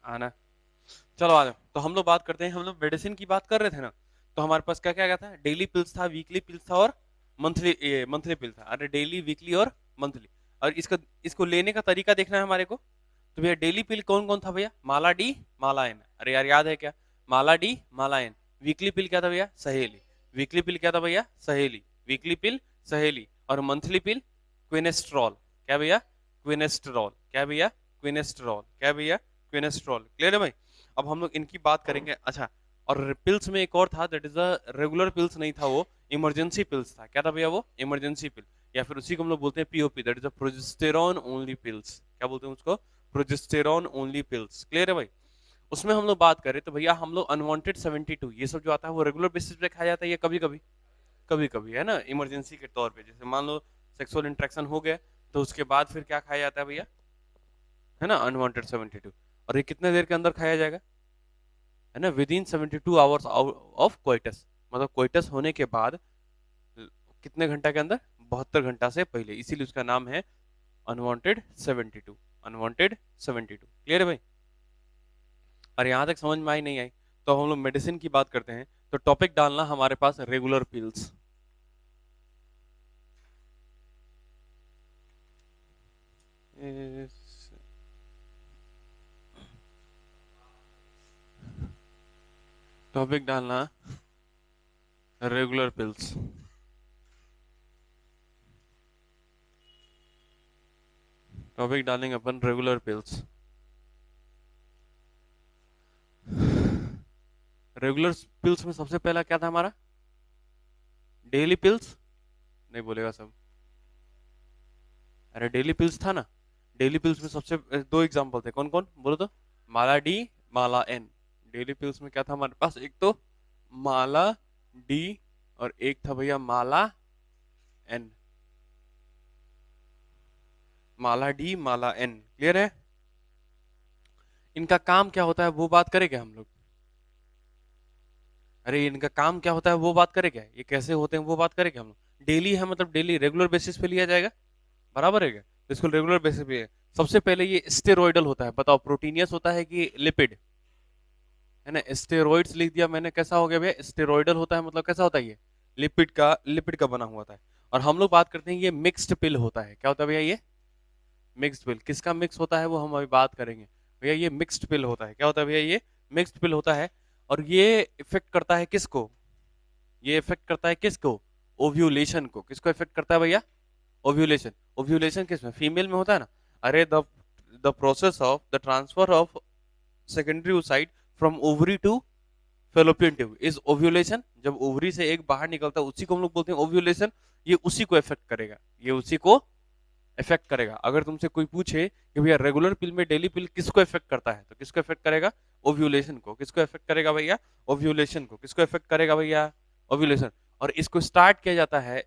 आना। चलो आ जाओ। तो हम लोग बात करते हैं, हम लोग मेडिसिन की बात कर रहे थे ना। तो हमारे पास क्या क्या क्या था, डेली पिल्स था, वीकली पिल्स था और मंथली पिल था। अरे डेली, वीकली और मंथली। और इसका इसको लेने का तरीका देखना है हमारे को। तो भैया डेली पिल कौन कौन था भैया, माला डी माला एन। अरे यार याद है क्या, माला डी माला एन। वीकली पिल क्या था भैया, सहेली। वीकली पिल क्या था भैया, सहेली। वीकली पिल सहेली। और मंथली पिल क्विनेस्ट्रॉल। क्या भैया, क्विनेस्ट्रॉल। क्या भैया, क्विनेस्ट्रॉल। क्या भैया, क्विनेस्ट्रॉल। क्लियर है भाई। अब हम लोग इनकी बात करेंगे। अच्छा, और पिल्स में एक और था, that is a regular pills नहीं था वो, इमरजेंसी पिल्स था। क्या था भैया वो, इमरजेंसी पिल। या फिर उसी को हम लोग बोलते हैं POP, that is a progesterone only pills. क्या बोलते हैं उसको, प्रोजेस्टेरॉन ओनली पिल्स। क्लियर है भाई। उसमें हम लोग बात करें तो भैया हम लोग अनवांटेड 72 ये सब जो आता है वो रेगुलर बेसिस पे खाया जाता है, ये कभी कभी, कभी कभी है ना, इमरजेंसी के तौर पे। जैसे मान लो सेक्सुअल इंटरेक्शन हो गया, तो उसके बाद फिर क्या खाया जाता है भैया, है ना, अनवांटेड 72। और ये कितने देर के अंदर खाया जाएगा, है ना, with in 72 hours of coitus. मतलब कोइटस होने के बाद कितने घंटा के अंदर, 72 घंटा से पहले, इसीलिए उसका नाम है अनवांटेड 72। अनवांटेड 72। क्लियर है भाई। और यहाँ तक समझ में आई नहीं आई। तो हम लोग मेडिसिन की बात करते हैं, तो टॉपिक डालना हमारे पास रेगुलर पिल्स। टॉपिक डालना रेगुलर पिल्स। टॉपिक डालेंगे अपन रेगुलर पिल्स। रेगुलर पिल्स में सबसे पहला क्या था हमारा, डेली पिल्स। नहीं बोलेगा सब। अरे डेली पिल्स था ना। डेली पिल्स में सबसे दो एग्जांपल थे, कौन कौन बोलो तो, माला डी माला एन। डेली पिल्स में क्या था हमारे पास, एक तो माला डी और एक था भैया माला एन। माला डी माला एन। क्लियर है। इनका काम क्या होता है वो बात करेंगे हम लोग। अरे इनका काम क्या होता है वो बात करें क्या, ये कैसे होते हैं वो बात करेंगे हम लोग। डेली है मतलब डेली रेगुलर बेसिस पे लिया जाएगा, बराबर है क्या, तो इसको रेगुलर बेसिस पे है। सबसे पहले ये स्टेरॉइडल होता है, बताओ प्रोटीनियस होता है कि लिपिड, है ना, स्टेरॉइड्स लिख दिया मैंने, कैसा हो गया भैया, स्टेरॉइडल होता है, मतलब कैसा होता है ये, लिपिड का बना हुआ था। और हम लोग बात करते हैं ये मिक्स्ड पिल होता है। क्या होता है भैया ये, मिक्स्ड पिल। किसका मिक्स होता है वो हम अभी बात करेंगे। भैया ये मिक्स्ड पिल होता है। क्या होता है भैया, ये मिक्स्ड पिल होता है। और ये इफेक्ट करता है किसको, ये इफेक्ट करता है किसको, ओव्यूलेशन को। किसको इफेक्ट करता है भैया, ओव्यूलेशन। ओव्यूलेशन किसमें, फीमेल में होता है ना। अरे the process of the transfer of secondary oocyte from ovary to fallopian tube is ovulation. जब ओवरी से एक बाहर निकलता है उसी को हम लोग बोलते हैं ओव्यूलेशन। ये उसी को इफेक्ट करेगा, ये उसी को इफेक्ट करेगा। अगर तुमसे कोई पूछे कि भैया रेगुलर पिल में डेली पिल किसको इफेक्ट करता है, तो किसको इफेक्ट करेगा, ओव्यूलेशन को। किसको इफेक्ट करेगा भैया, ओव्यूलेशन को। किसको इफेक्ट करेगा भैया, ओव्यूलेशन। और इसको स्टार्ट किया जाता है,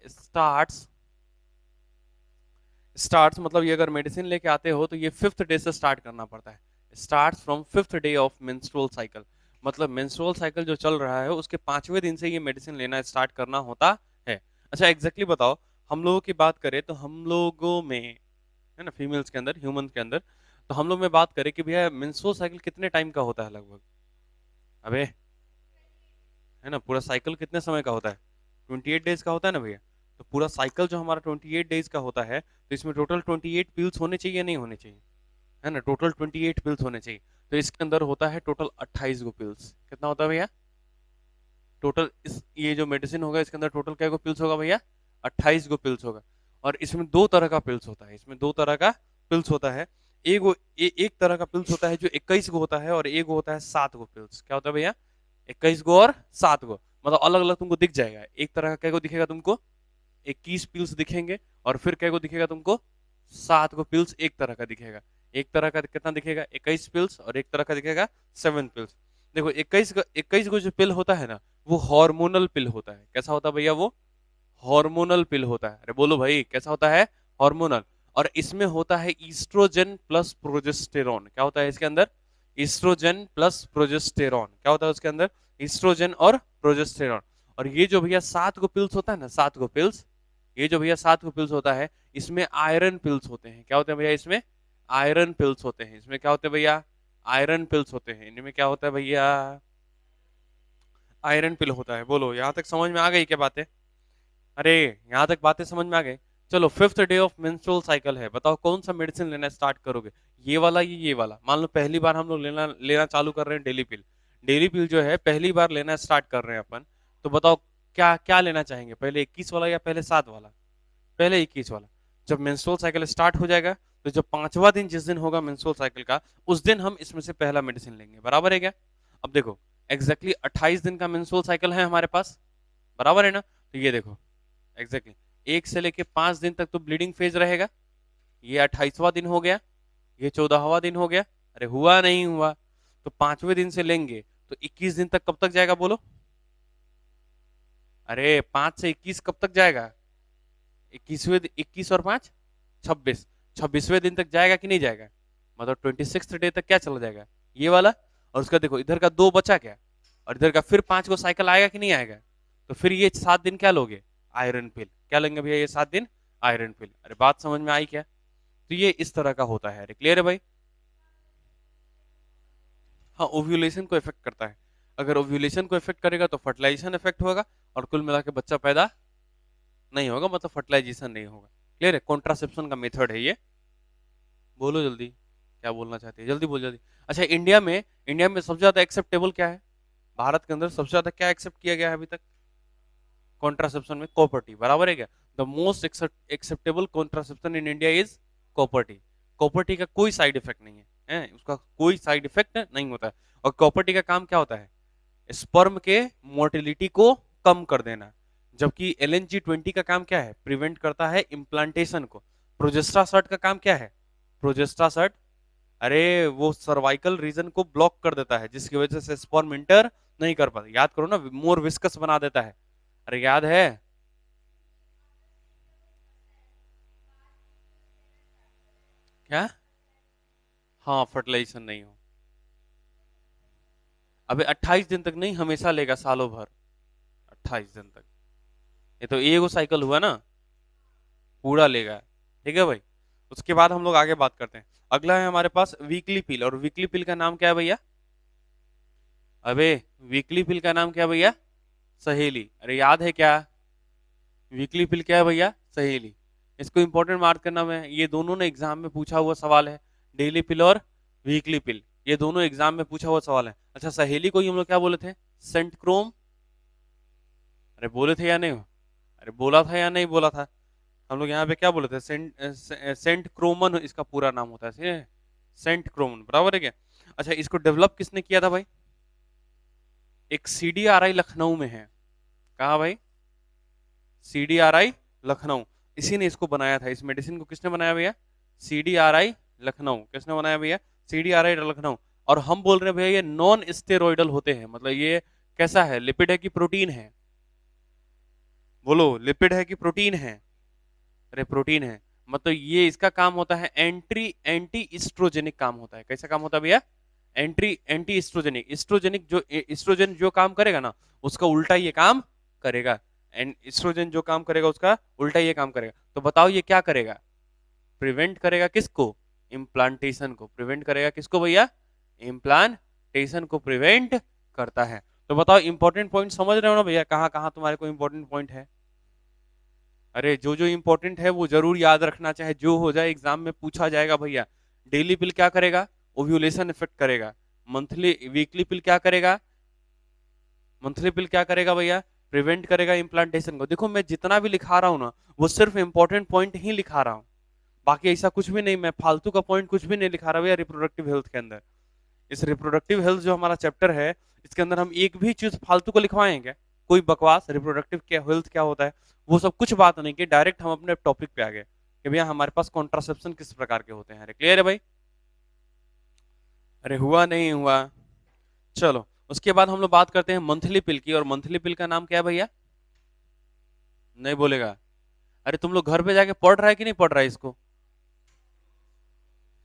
स्टार्ट्स मतलब ये अगर मेडिसिन लेके आते हो तो ये 5th डे से स्टार्ट करना पड़ता है। Start from 5th day of menstrual cycle. मतलब मेंस्ट्रुअल साइकिल जो चल रहा है उसके 5वें दिन से ये मेडिसिन लेना स्टार्ट करना होता है। अच्छा एग्जैक्टली बताओ, हम लोगों की बात करें तो हम लोगों में, है ना, फीमेल्स के अंदर, ह्यूमन के अंदर, तो हम लोग में बात करें कि भैया मेंस्ट्रुअल साइकिल कितने टाइम का होता है लगभग, अबे, है ना, पूरा साइकिल कितने समय का होता है, 28 डेज का होता है ना भैया। तो पूरा साइकिल जो हमारा 28 डेज का होता है, तो इसमें टोटल 28 पिल्स होने चाहिए, नहीं होने चाहिए, है ना, टोटल 28 पिल्स होने चाहिए। तो इसके अंदर होता है टोटल 28 गो पिल्स। कितना होता है भैया टोटल, इस ये जो मेडिसिन होगा इसके अंदर टोटल क्या गो पिल्स होगा भैया, 28 गो पिल्स होगा। और इसमें दो तरह का पिल्स होता है, इसमें दो तरह का पिल्स होता है। एक तरह का पिल्स होता है जो 21 गो होता है, और एक होता है 7 गो पिल्स। क्या होता है भैया, 21 गो और 7 गो, मतलब अलग अलग तुमको दिख जाएगा। एक तरह का क्या गो दिखेगा तुमको, 21 पिल्स दिखेंगे। और फिर क्या को दिखेगा तुमको, 7 गो पिल्स एक तरह का दिखेगा। एक तरह का कितना दिखेगा, 21 पिल्स, और एक तरह का दिखेगा 7 पिल्स। देखो 21 गो जो पिल होता है ना, वो हार्मोनल पिल होता है। कैसा होता है भैया वो, हार्मोनल पिल होता है। अरे बोलो भाई कैसा होता है, हार्मोनल। और इसमें होता है ईस्ट्रोजन प्लस प्रोजेस्टेरॉन। क्या होता है इसके अंदर, ईस्ट्रोजन प्लस प्रोजेस्टेरॉन। क्या होता है उसके अंदर, ईस्ट्रोजन और प्रोजेस्टेरॉन। और ये जो भैया 7 गो पिल्स होता है ना, 7 गो पिल्स, ये जो भैया 7 गो पिल्स होता है, इसमें आयरन पिल्स होते हैं। क्या होते हैं भैया, इसमें आयरन पिल्स होते हैं। इसमें क्या होते हैं भैया, आयरन पिल्स होते हैं। इनमें क्या होता है भैया? आयरन पिल होता है। बोलो यहाँ तक समझ में आ गई क्या बातें? अरे यहाँ तक बातें समझ में आ गई। चलो, fifth day of menstrual cycle है, बताओ कौन सा मेडिसिन लेना स्टार्ट करोगे? ये वाला, ये वाला? मान लो पहली बार हम लोग लेना लेना चालू कर रहे हैं डेली पिल। डेली पिल जो है पहली बार लेना स्टार्ट कर रहे हैं अपन, तो बताओ क्या क्या लेना चाहेंगे, पहले 21 वाला या पहले 7 वाला? पहले 21 वाला। जब मेंस्ट्रुअल साइकिल स्टार्ट हो जाएगा, तो जब 5वां दिन जिस दिन होगा मेंस्ट्रुअल साइकिल का, उस दिन हम इसमें से पहला मेडिसिन लेंगे। बराबर है क्या? अब देखो, एग्जैक्टली 28 दिन का मेंस्ट्रुअल साइकिल है हमारे पास, बराबर है ना? तो ये देखो, एग्जैक्टली 1 से लेके 5 दिन तक तो ब्लीडिंग फेज रहेगा। ये 28वां दिन हो गया, ये 14वां दिन हो गया। अरे हुआ नहीं हुआ? तो 5वें दिन से लेंगे तो 21 दिन तक कब तक जाएगा बोलो? अरे 5 से 21 कब तक जाएगा? 21 और 5 26। 26वें दिन तक जाएगा कि नहीं जाएगा? मतलब 26 डे तक क्या चला जाएगा? ये वाला। और उसका देखो इधर का 2 बचा क्या, और इधर का फिर 5 को साइकिल आएगा कि नहीं आएगा? तो फिर ये 7 दिन क्या लोगे? आयरन पिल। क्या लेंगे भैया ये 7 दिन? आयरन पिल। अरे बात समझ में आई क्या? तो ये इस तरह का होता है। अरे क्लियर है भाई? हाँ, ओव्यूलेशन को इफेक्ट करता है। अगर ओव्यूलेशन को इफेक्ट करेगा तो फर्टिलाइजेशन इफेक्ट होगा, और कुल मिला के बच्चा पैदा नहीं होगा, मतलब फर्टिलाइजेशन नहीं होगा। क्लियर है? कॉन्ट्रासेप्शन का मेथड है ये। बोलो जल्दी, क्या बोलना चाहते हैं, जल्दी बोल जल्दी। अच्छा, इंडिया में सबसे ज्यादा एक्सेप्टेबल क्या है? भारत के अंदर सबसे ज्यादा क्या एक्सेप्ट किया गया है अभी तक कॉन्ट्रासेप्शन में? कॉपर्टी। बराबर है क्या? The most acceptable contraception in India is copper T. Copper T का कोई साइड इफेक्ट नहीं है, उसका कोई साइड इफेक्ट नहीं होता है। और कॉपर्टी का काम क्या होता है? स्पर्म के मोटिलिटी को कम कर देना। जबकि LNG-20 का काम क्या है? प्रिवेंट करता है इम्प्लांटेशन को। प्रोजेस्टासर्ट का काम क्या है? प्रोजेस्टासर्ट, अरे वो सर्वाइकल रीजन को ब्लॉक कर देता है, जिसकी वजह से स्पर्म इंटर नहीं कर पाता। याद करो ना, मोर विस्कस बना देता है। अरे याद है? क्या? हाँ, फर्टिलाइजेशन नहीं हो। अबे 28 दिन तक नहीं, हमेशा लेगा, सालों भर। 28 दिन तक। ये तो एगो साइकिल हुआ ना, पूरा लेगा। ठीक है भाई? उसके बाद हम लोग आगे बात करते हैं। अगला है हमारे पास वीकली पिल, और वीकली पिल का नाम क्या है भैया? अबे वीकली पिल का नाम क्या है भैया? सहेली। अरे याद है क्या? वीकली पिल क्या है भैया? सहेली। इसको इंपॉर्टेंट मार्क करना है, ये दोनों ने एग्जाम में पूछा हुआ सवाल है। डेली पिल और वीकली पिल, ये दोनों एग्जाम में पूछा हुआ सवाल है। अच्छा, सहेली को ही हम लोग क्या बोले थे? सेंट क्रोम। अरे बोले थे या नहीं? अरे बोला था या नहीं बोला था? हम लोग यहाँ पे क्या बोले थे? सेंट क्रोमन इसका पूरा नाम होता है, सेंट क्रोमन। बराबर है क्या? अच्छा, इसको डेवलप किसने किया था भाई? एक CDRI लखनऊ में है। कहा भाई? CDRI लखनऊ। इसी ने इसको बनाया था। इस मेडिसिन को किसने बनाया भैया? CDRI लखनऊ। किसने बनाया भैया? CDRI लखनऊ। और हम बोल रहे हैं भैया ये नॉन स्टेरॉइडल होते हैं, मतलब ये कैसा है? लिपिड है कि प्रोटीन है? बोलो, लिपिड है कि प्रोटीन है? अरे प्रोटीन है। मतलब ये इसका काम होता है एंटी इस्ट्रोजेनिक काम होता है। कैसा काम होता है भैया? एंटी इस्ट्रोजेनिक। इस्ट्रोजेनिक जो इस्ट्रोजन जो काम करेगा ना, उसका उल्टा ये काम करेगा। एंड इस्ट्रोजन जो काम करेगा उसका उल्टा ये काम करेगा। तो बताओ ये क्या करेगा? प्रिवेंट करेगा किसको? इम्प्लांटेशन को। प्रिवेंट करेगा किसको भैया? इम्प्लांटेशन को प्रिवेंट करता है। तो बताओ इंपॉर्टेंट पॉइंट समझ रहे हो ना भैया? कहाँ कहाँ तुम्हारे को इंपॉर्टेंट पॉइंट है? अरे जो जो इंपॉर्टेंट है वो जरूर याद रखना, चाहे जो हो जाए, एग्जाम में पूछा जाएगा भैया। डेली पिल क्या करेगा? ओव्यूलेशन इफेक्ट करेगा। वीकली पिल क्या करेगा? मंथली पिल क्या करेगा भैया? प्रिवेंट करेगा इम्प्लांटेशन को। देखो मैं जितना भी लिखा रहा हूँ ना, वो सिर्फ इंपॉर्टेंट पॉइंट ही लिखा रहा हूँ। बाकी ऐसा कुछ भी नहीं, मैं फालतू का पॉइंट कुछ भी नहीं लिखा रहा भैया रिप्रोडक्टिव हेल्थ के अंदर। इस रिप्रोडक्टिव हेल्थ जो हमारा चैप्टर है, इसके अंदर हम एक भी चीज फालतू को लिखवाएं क्या? कोई बकवास रिप्रोडक्टिव क्या हेल्थ क्या होता है, वो सब कुछ बात नहीं की, डायरेक्ट हम अपने टॉपिक पे आ गए कि भैया हमारे पास कॉन्ट्रासेप्शन किस प्रकार के होते हैं। अरे क्लियर है भाई? अरे हुआ नहीं हुआ? चलो, उसके बाद हम लोग बात करते हैं मंथली पिल की। और मंथली पिल का नाम क्या है भैया? नहीं बोलेगा? अरे तुम लोग घर पे जाके पढ़ रहा है कि नहीं पढ़ रहा है इसको?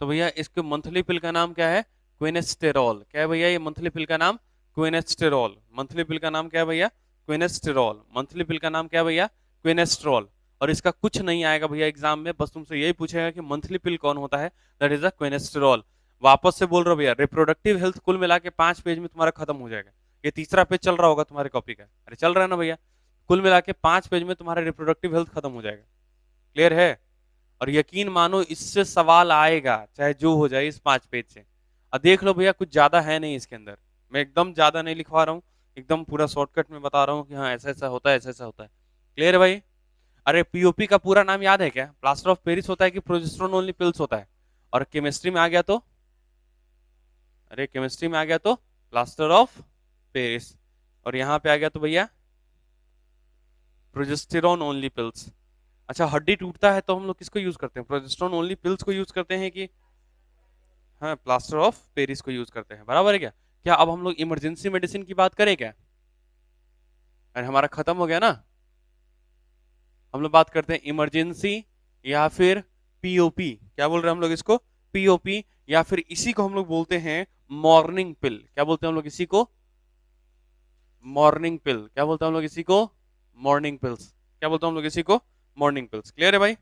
तो भैया इसके मंथली पिल का नाम क्या है? क्विनेस्टेरॉल। क्या है भैया ये मंथली पिल का नाम? क्विनेस्टेरॉल। मंथली पिल का नाम क्या है भैया? क्विनेस्टेरॉल। मंथली पिल का नाम क्या है भैया? क्विनेस्ट्रॉल। और इसका कुछ नहीं आएगा भैया एग्जाम में, बस तुमसे यही पूछेगा कि मंथली पिल कौन होता है? That is the quinestrol. वापस से बोल रहा हूँ भैया, रिप्रोडक्टिव हेल्थ कुल मिला के 5 पेज में तुम्हारा खत्म हो जाएगा। ये तीसरा पेज चल रहा होगा तुम्हारे कॉपी का, अरे चल रहा है ना भैया? कुल मिला के 5 पेज में तुम्हारा रिप्रोडक्टिव हेल्थ खत्म हो जाएगा। क्लियर है? और यकीन मानो इससे सवाल आएगा चाहे जो हो जाए इस 5 पेज से। अब देख लो भैया, कुछ ज्यादा है नहीं इसके अंदर, मैं एकदम ज्यादा नहीं लिखवा रहा हूँ, एकदम पूरा शॉर्टकट में बता रहा हूँ कि हाँ ऐसा ऐसा होता है, ऐसा ऐसा होता है। क्लियर है भाई? अरे पीओपी का पूरा नाम याद है क्या? प्लास्टर ऑफ पेरिस होता है कि प्रोजेस्टेरोन ओनली पिल्स होता है? और केमिस्ट्री में आ गया तो, अरे केमिस्ट्री में आ गया तो प्लास्टर ऑफ पेरिस, और यहाँ पे आ गया तो भैया प्रोजेस्टेरोन ओनली पिल्स। अच्छा, हड्डी टूटता है तो हम लोग किसको यूज करते हैं? प्रोजेस्टेरोन ओनली पिल्स को यूज करते हैं कि हाँ प्लास्टर ऑफ पेरिस को यूज करते हैं? बराबर है क्या? क्या अब हम लोग इमरजेंसी मेडिसिन की बात करें क्या? अरे हमारा खत्म हो गया ना। हम लोग बात करते हैं इमरजेंसी या फिर पीओपी। क्या बोल रहे हैं हम लोग इसको? पीओपी, या फिर इसी को हम लोग बोलते हैं मॉर्निंग पिल। क्या बोलते हैं हम लोग इसी को? मॉर्निंग पिल। क्या बोलते हैं हम लोग इसी को? Morning pills. क्या बोलते हैं हम लोग इसी को? Morning pills. क्लियर है भाई?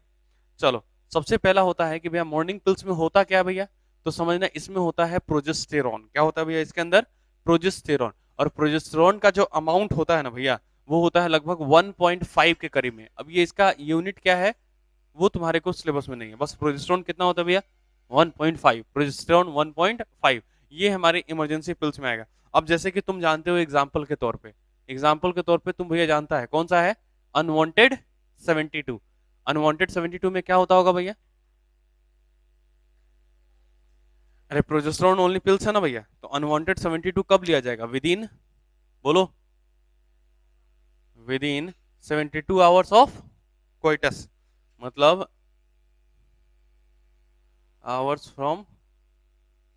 चलो, सबसे पहला होता है कि भैया मॉर्निंग पिल्स में होता क्या है भैया? तो समझना, इसमें होता है प्रोजेस्टेरॉन। क्या होता है भैया इसके अंदर? प्रोजेस्टेरॉन। और प्रोजेस्टेरॉन का जो अमाउंट होता है ना भैया, वो होता है लगभग 1.5 के करीब में। अब ये इसका यूनिट क्या है वो तुम्हारे को सिलेबस में नहीं है। बस प्रोजेस्टेरॉन कितना होता है भैया? 1.5। प्रोजेस्टेरॉन 1.5, ये हमारे इमरजेंसी पिल्स में आएगा। अब जैसे कि तुम जानते हो, एग्जाम्पल के तौर पे तुम भैया जानता है कौन सा है? अनवांटेड 72। अनवांटेड 72 में क्या होता होगा भैया? अरे प्रोजेस्टेरॉन ओनली पिल्स है ना भैया, तो अनवांटेड 72 कब लिया जाएगा? विद इन, बोलो, with in 72 hours of coitus, मतलब आवर्स फ्रॉम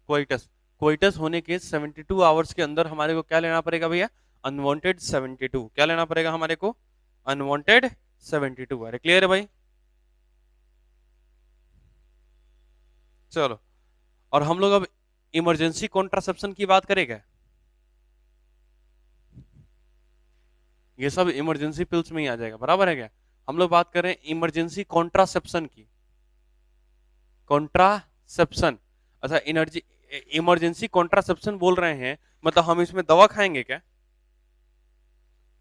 कोइटस। कोइटस होने के 72 आवर्स के अंदर हमारे को क्या लेना पड़ेगा भैया? अनवांटेड 72। क्या लेना पड़ेगा हमारे को? अनवांटेड 72। अरे क्लियर है भाई? चलो, और हम लोग अब इमरजेंसी कॉन्ट्रासेप्शन की बात करेंगे। ये सब इमरजेंसी पिल्स में ही आ जाएगा, बराबर है क्या? हम लोग बात कर रहे हैं इमरजेंसी कॉन्ट्रासेप्शन की। कॉन्ट्रासेप्शन, अच्छा एनर्जी, इमरजेंसी कॉन्ट्रासेप्शन बोल रहे हैं, मतलब हम इसमें दवा खाएंगे क्या?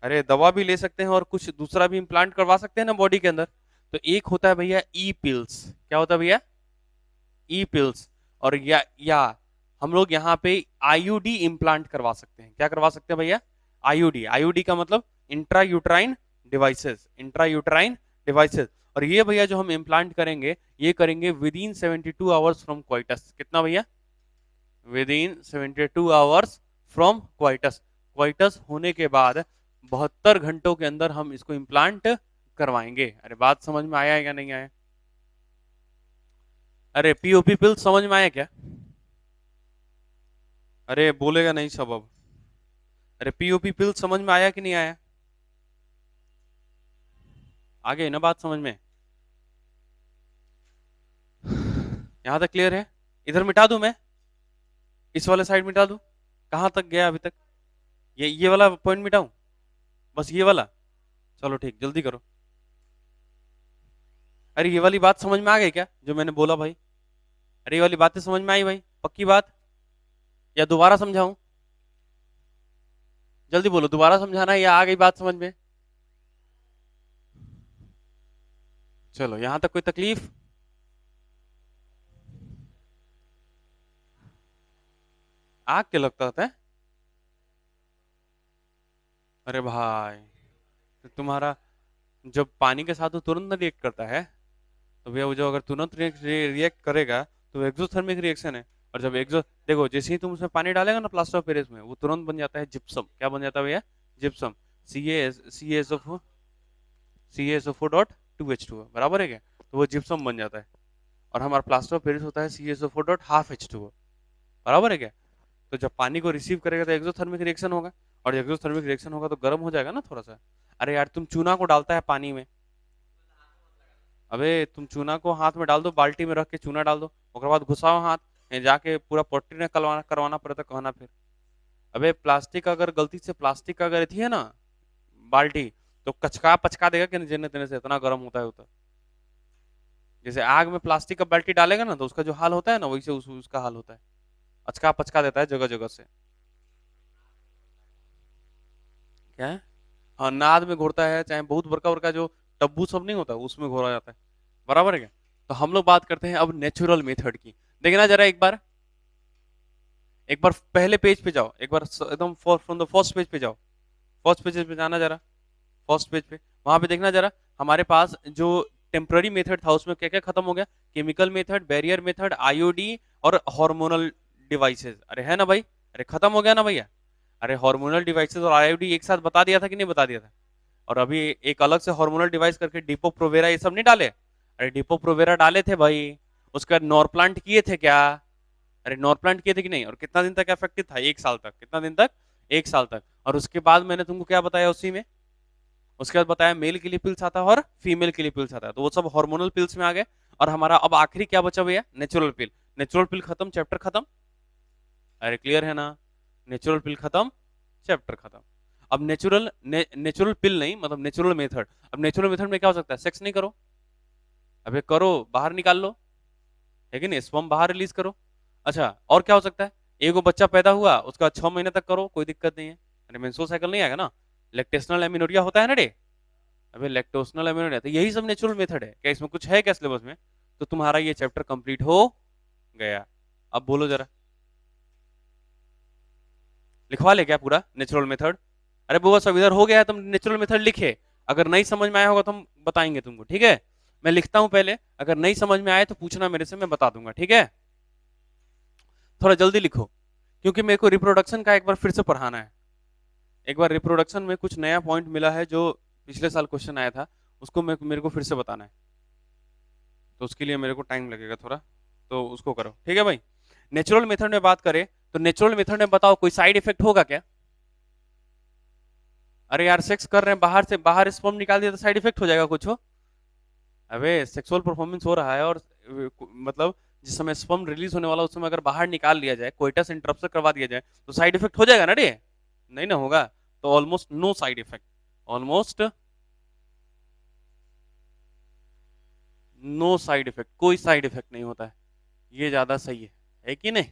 अरे दवा भी ले सकते हैं और कुछ दूसरा भी इम्प्लांट करवा सकते हैं ना बॉडी के अंदर। तो एक होता है भैया ई पिल्स। क्या होता है भैया? ई पिल्स। और या हम लोग यहाँ पे आईयूडी इम्प्लांट करवा सकते हैं। क्या करवा सकते हैं भैया? आईयूडी। आईयूडी का मतलब intra uterine devices, intra uterine devices. और ये भैया जो हम इम्प्लांट करेंगे, ये करेंगे with in 72 hours from coitus. कितना भैया? With in 72 hours from coitus. Coitus होने के बाद 72 घंटों के अंदर हम इसको इम्प्लांट करवाएंगे। अरे बात समझ में आया है क्या नहीं आया? अरे पीओपी पिल समझ में आया क्या? अरे बोलेगा नहीं सब अब। अरे पीओपी पिल समझ में आया कि नहीं आया? आ गई ना बात समझ में? यहां तक क्लियर है? इधर मिटा दूं मैं? इस वाले साइड मिटा दूं? कहां तक गया अभी तक? ये वाला पॉइंट मिटाऊं? बस ये वाला? चलो ठीक, जल्दी करो। अरे ये वाली बात समझ में आ गई क्या जो मैंने बोला भाई? अरे ये वाली बातें समझ में आई भाई, पक्की बात? या दोबारा समझाऊं? जल्दी बोलो, दोबारा समझाना है या आ गई बात समझ में? चलो, यहां तक कोई तकलीफ? आग के लगता था? अरे भाई, तो तुम्हारा जब पानी के साथ वो तुरंत रिएक्ट करता है, तो भैया वो जो अगर तुरंत रिएक्ट करेगा तो एक्सोथर्मिक रिएक्शन है। और जब एक्सो, देखो जैसे ही तुम उसमें पानी डालेगा ना प्लास्टर ऑफ पेरिस में, वो तुरंत बन जाता है जिप्सम। क्या बन जाता है भैया? Gypsum. C S O dot 2H2O, बराबर है क्या? तो वो जिप्सम बन जाता है। और हमारा प्लास्टर ऑफ पेरिस होता है CaSO4.12H2O, बराबर है क्या? तो जब पानी को रिसीव करेगा तो एक्सोथर्मिक रिएक्शन होगा, और जब एक्सोथर्मिक रिएक्शन होगा तो गर्म हो जाएगा ना थोड़ा सा। अरे यार, तुम चूना को डालता है पानी में, अबे तुम चूना को हाथ में डाल दो, बाल्टी में रख के चूना डाल दो, उसके बाद घुसाओ हाथ, जाके पूरा पोट्री ने करवाना करवाना पड़ता कहना फिर। अबे प्लास्टिक, अगर गलती से प्लास्टिक अगर थी है ना बाल्टी, तो कचका पचका देगा कि जेने तेने से, इतना गर्म होता है उतना। जैसे आग में प्लास्टिक का बाल्टी डालेगा ना तो उसका जो हाल होता है ना, वैसे उसका हाल होता है। अचका पचका देता है जगह जगह से। क्या है? हाँ, नाद में घोरता है, चाहे बहुत बड़का बड़का जो टब्बू सब नहीं होता उसमें घोरा जाता है। बराबर है क्या? तो हम लोग बात करते हैं अब नेचुरल मेथड की। देखना जरा एक बार, एक बार पहले पेज पे जाओ, एक बार एकदम फ्रॉम द फर्स्ट पेज पे जाओ। फर्स्ट पेज पे जाना जरा, फर्स्ट पेज पे वहां पे देखना जरा, हमारे पास जो टेम्पररी मेथड था उसमें क्या क्या खत्म हो गया? Chemical method, barrier method, IOD और हार्मोनल डिवाइसेस। अरे है ना भाई? अरे खत्म हो गया ना भैया? अरे हार्मोनल डिवाइसेस और आईओडी एक साथ बता दिया था कि नहीं बता दिया था? और अभी एक अलग से हार्मोनल डिवाइस करके डिपो प्रोवेरा ये सब नहीं डाले? अरे डिपो प्रोवेरा डाले थे भाई। उसका नॉरप्लांट किए थे क्या? अरे नॉरप्लांट किए थे कि नहीं? और कितना दिन तक इफेक्टिव था? 1 साल तक। कितना दिन तक? 1 साल तक। और उसके बाद मैंने तुमको क्या बताया उसी में? उसके बाद बताया मेल के लिए पिल्स आता है और फीमेल के लिए पिल्स आता है, तो वो सब हार्मोनल पिल्स में आ गए। और हमारा अब आखिरी क्या बचा भैया? नेचुरल पिल। नेचुरल पिल खत्म, चैप्टर खत्म। अरे क्लियर है ना? नेचुरल पिल खत्म, चैप्टर खत्म। अब नेचुरल पिल नहीं, मतलब नेचुरल मेथड। अब नेचुरल मेथड में क्या हो सकता है? सेक्स नहीं करो, अबे करो, बाहर निकाल लो, है कि नहीं? स्पर्म बाहर रिलीज करो। अच्छा, और क्या हो सकता है? एगो बच्चा पैदा हुआ, उसका 6 महीने तक करो, कोई दिक्कत नहीं है। अरे मेंस्ट्रुअल साइकिल नहीं आएगा ना? लैक्टेशनल एमिनोरिया होता है ना डे? अबे लैक्टोशनल एमिनो, तो यही सब नेचुरल मेथड है क्या? इसमें कुछ है क्या सिलेबस में? तो तुम्हारा ये चैप्टर कंप्लीट हो गया। अब बोलो जरा, लिखवा ले क्या पूरा नेचुरल मेथड? अरे बुआ सब इधर हो गया है, तुम नेचुरल मेथड लिखे। अगर नहीं समझ में आया होगा तो हम बताएंगे तुमको, ठीक है? मैं लिखता हूं पहले, अगर नहीं समझ में आए तो पूछना मेरे से, मैं बता दूंगा, ठीक है? थोड़ा जल्दी लिखो, क्योंकि मेरे को रिप्रोडक्शन का एक बार फिर से पढ़ाना है। एक बार रिप्रोडक्शन में कुछ नया पॉइंट मिला है जो पिछले साल क्वेश्चन आया था, उसको मेरे को फिर से बताना है। तो उसके लिए मेरे को टाइम लगेगा थोड़ा, तो उसको करो, ठीक है भाई? नेचुरल मेथड में बात करें तो नेचुरल मेथड में बताओ कोई साइड इफेक्ट होगा क्या? अरे यार सेक्स कर रहे हैं, बाहर से बाहर स्पर्म निकाल दिया तो साइड इफेक्ट हो जाएगा कुछ हो? अबे सेक्सुअल परफॉर्मेंस हो रहा है और मतलब जिस समय स्पर्म रिलीज होने वाला उस समय अगर बाहर निकाल लिया जाए, कोइटस इंटरप्शन करवा दिया जाए, तो साइड इफेक्ट हो जाएगा ना रे? नहीं ना होगा? तो almost no side effect, almost no side effect, कोई साइड इफेक्ट नहीं होता है। ये ज्यादा सही है कि नहीं?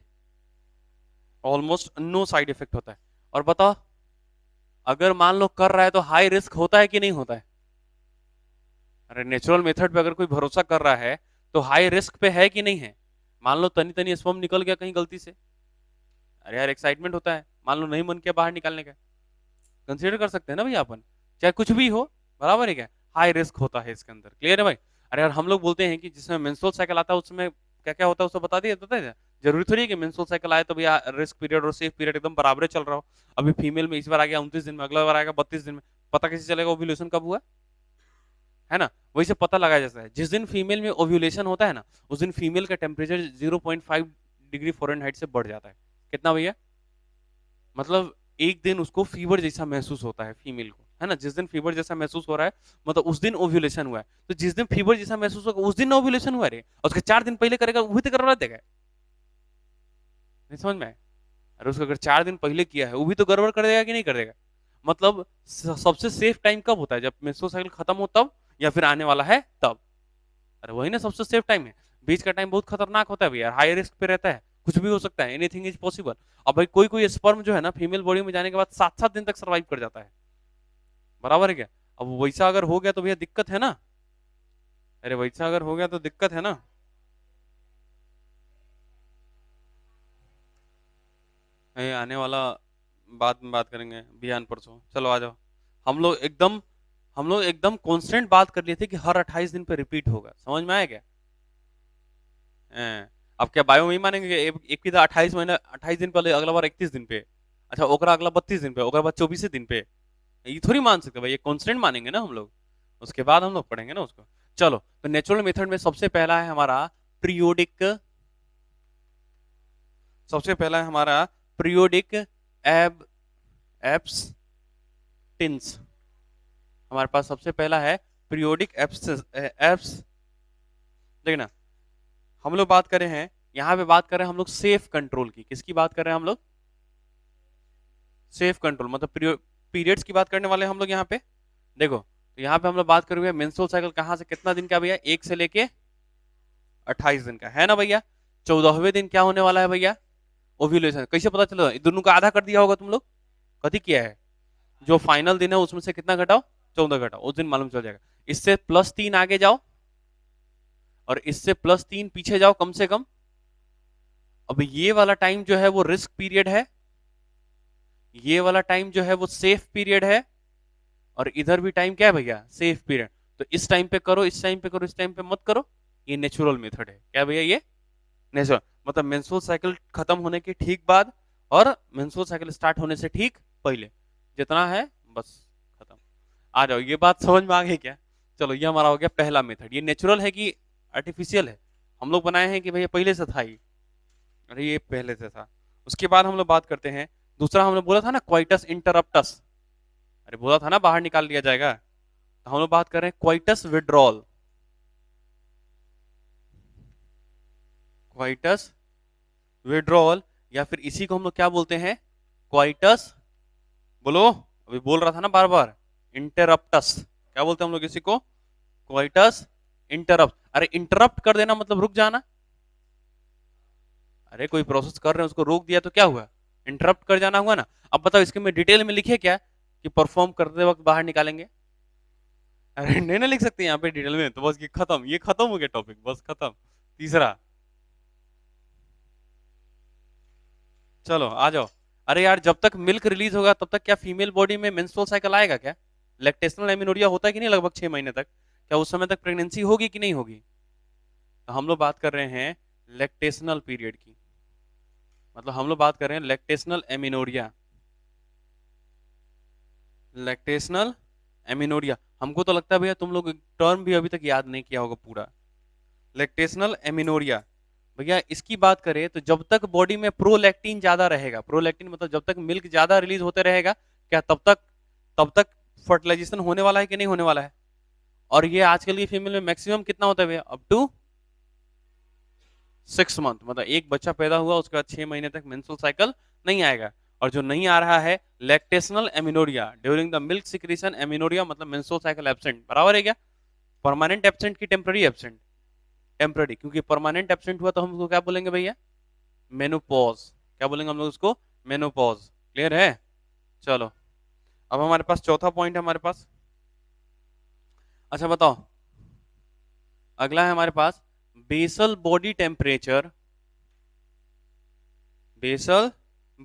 ऑलमोस्ट नो साइड इफेक्ट होता है। और बताओ, अगर मान लो कर रहा है तो हाई रिस्क होता है कि नहीं होता है? अरे नेचुरल मेथड पे अगर कोई भरोसा कर रहा है तो हाई रिस्क पे है कि नहीं है? मान लो तनी तनी स्पर्म निकल गया कहीं गलती से, अरे यार एक्साइटमेंट होता है, मान लो नहीं मन किया बाहर निकालने का, कंसीडर कर सकते हैं ना भैया अपन, चाहे कुछ भी हो। बराबर है क्या? हाई रिस्क होता है इसके अंदर, क्लियर है भाई? अरे यार हम लोग बोलते हैं कि जिसमें मेंस्ट्रुअल साइकिल आता है उसमें क्या क्या होता है उसको बता दिया, पता है? जरूरी थोड़ी है कि मेंस्ट्रुअल साइकिल आए तो भैया रिस्क पीरियड और सेफ पीरियड एकदम बराबर चल रहा हो। अभी फीमेल में इस बार आ गया 29 दिन में, अगला बार आएगा 32 दिन में, पता कैसे चलेगा ओव्यूलेशन कब हुआ? है ना? वही से पता लगाया जाता है। जिस दिन फीमेल में ओव्यूलेशन होता है ना, उस दिन फीमेल का टेम्परेचर 0.5 डिग्री फ़ारेनहाइट से बढ़ जाता है। कितना भैया? मतलब एक दिन उसको फीवर जैसा महसूस होता है फीमेल को, है ना? जिस दिन फीवर जैसा महसूस हो रहा है मतलब उस दिन ओव्यूलेशन हुआ है। तो जिस दिन फीवर जैसा महसूस होगा उस दिन ओव्यूलेशन हुआ रे, और उसके 4 दिन पहले करेगा वही तो करवा देगा। नहीं समझ में आया? अरे उसको अगर 4 दिन पहले किया है वो भी तो गड़बड़ कर देगा कि नहीं कर देगा? मतलब सबसे सेफ टाइम कब होता है? जब मेंस्ट्रुअल साइकिल खत्म हो तब, या फिर आने वाला है तब? अरे वही ना सबसे सेफ टाइम है। बीच का टाइम बहुत खतरनाक होता है भैया, हाई रिस्क पे रहता है, कुछ भी हो सकता है, एनीथिंग इज पॉसिबल। अब भाई कोई कोई स्पर्म जो है ना फीमेल बॉडी में जाने के बाद 7-7 दिन तक सर्वाइव कर जाता है। बराबर है क्या? अब वैसा अगर हो गया तो भैया दिक्कत है ना? अरे वैसा अगर हो गया तो दिक्कत है ना? ये आने वाला बाद में बात करेंगे, बिहान परसों, चलो आ जाओ। हम लोग एकदम हम लोग एकदम कॉन्स्टेंट बात कर लिए थे कि हर 28 दिन पे रिपीट होगा, समझ में आया क्या? अब क्या बायो में ही मानेंगे कि एक की 28 महीने 28 दिन पहले, अगला बार 31 दिन पे, अच्छा ओकरा अगला 32 दिन पे, ओकरा बाद 24 दिन पे? ये थोड़ी मान सकते भाई, ये कॉन्स्टेंट मानेंगे ना हम लोग, उसके बाद हम लोग पढ़ेंगे ना उसको। चलो, तो नेचुरल मेथड में सबसे पहला है हमारा पीरियोडिक, सबसे पहला है हमारा पीरियोडिक एब एब्सटिंस। हमारे पास सबसे पहला है पीरियोडिक एब्स। देखना, हम लोग बात कर रहे हैं, यहाँ पे बात कर रहे हैं हम लोग सेफ कंट्रोल की। किसकी बात कर रहे हैं हम लोग? सेफ कंट्रोल, मतलब पीरियड्स की बात करने वाले हम लोग यहाँ पे। देखो, तो यहाँ पे हम लोग बात कर रहे हैं मेंस्ट्रुअल साइकिल कहाँ से कितना दिन का भैया? 1 से लेके 28 दिन का, है ना भैया? 14वें दिन क्या होने वाला है भैया? ओव्यूलेशन कैसे पता चला? दोनों का आधा कर दिया होगा तुम लोग, कभी किया है? जो फाइनल दिन है उसमें से कितना घटाओ, 14 घटाओ, उस दिन मालूम चल जाएगा। इससे +3 आगे जाओ और इससे +3 पीछे जाओ कम से कम। अब ये वाला टाइम जो है वो रिस्क पीरियड है, ये वाला टाइम जो है वो सेफ पीरियड है, और इधर भी टाइम क्या है भैया? Safe period. तो इस टाइम पे करो, इस टाइम पे करो, इस टाइम पे मत करो, ये नेचुरल मेथड है। क्या भैया? ये नेचुरल मतलब मेंस्ट्रुअल साइकिल खत्म होने के ठीक बाद और मेंस्ट्रुअल साइकिल स्टार्ट होने से ठीक पहले जितना है बस खत्म। आ जाओ, ये बात समझ में आ गई क्या? चलो, ये हमारा हो गया पहला मेथड। ये नेचुरल है कि आर्टिफिशियल है? हम लोग बनाए हैं कि भैया पहले से था ही? अरे ये पहले से था। उसके बाद हम लोग बात करते हैं दूसरा। हमने बोला था ना क्वाइटस इंटरप्टस, अरे बोला था ना बाहर निकाल लिया जाएगा। तो हम लोग बात कर रहे हैं क्वाइटस विड्रॉल। क्वाइटस विड्रॉल, या फिर इसी को हम लोग क्या बोलते हैं? क्वाइटस, बोलो, अभी बोल रहा था ना बार बार, इंटरप्टस। क्या बोलते हैं हम लोग इसी को? Coitus interrupt. अरे इंटरप्ट कर देना मतलब रुक जाना। अरे कोई प्रोसेस कर रहे हैं उसको रोक दिया तो क्या हुआ? इंटरप्ट कर जाना हुआ ना। अब बताओ इसके में डिटेल में लिखे क्या कि परफॉर्म करते वक्त बाहर निकालेंगे? अरे नहीं ना लिख सकते यहाँ पे डिटेल में, तो बस ये खत्म, ये खत्म हो गया टॉपिक, बस खत्म। तीसरा, चलो आ जाओ। अरे यार, जब तक मिल्क रिलीज होगा तब तक क्या फीमेल बॉडी में मेंस्ट्रुअल साइकिल आएगा क्या? लैक्टेशनल एमिनोरिया होता है कि नहीं लगभग 6 महीने तक? क्या उस समय तक प्रेगनेंसी होगी कि नहीं होगी? तो हम लोग बात कर रहे हैं लैक्टेशनल पीरियड की, मतलब हम लोग बात कर रहे हैं लैक्टेशनल एमिनोरिया। लैक्टेशनल एमिनोरिया, हमको तो लगता है भैया तुम लोग टर्म भी अभी तक याद नहीं किया होगा पूरा। लैक्टेशनल एमिनोरिया भैया, इसकी बात करें तो जब तक बॉडी में प्रोलैक्टिन ज्यादा रहेगा, प्रोलैक्टिन मतलब जब तक मिल्क ज्यादा रिलीज होते रहेगा, क्या तब तक फर्टिलाइजेशन होने वाला है कि नहीं होने वाला है? और ये आजकल की फीमेल में मैक्सिमम कितना होता है भैया? अप टू 6 मंथ, मतलब एक बच्चा पैदा हुआ उसके बाद 6 महीने तक मेंस्ट्रुअल साइकिल नहीं आएगा। और जो नहीं आ रहा है lactational amenorrhoea, during the milk secretion amenorrhoea, मतलब मेंस्ट्रुअल साइकिल एब्सेंट, बराबर है क्या? परमानेंट एब्सेंट की टेम्पररी एब्सेंट? टेम्पररी, क्योंकि परमानेंट एब्सेंट हुआ तो हम उसको क्या बोलेंगे भैया? मेनोपॉज। क्या बोलेंगे हम लोग उसको? मेनोपॉज। क्लियर है? चलो, अब हमारे पास चौथा पॉइंट है हमारे पास। अच्छा बताओ, अगला है हमारे पास basal body temperature. Basal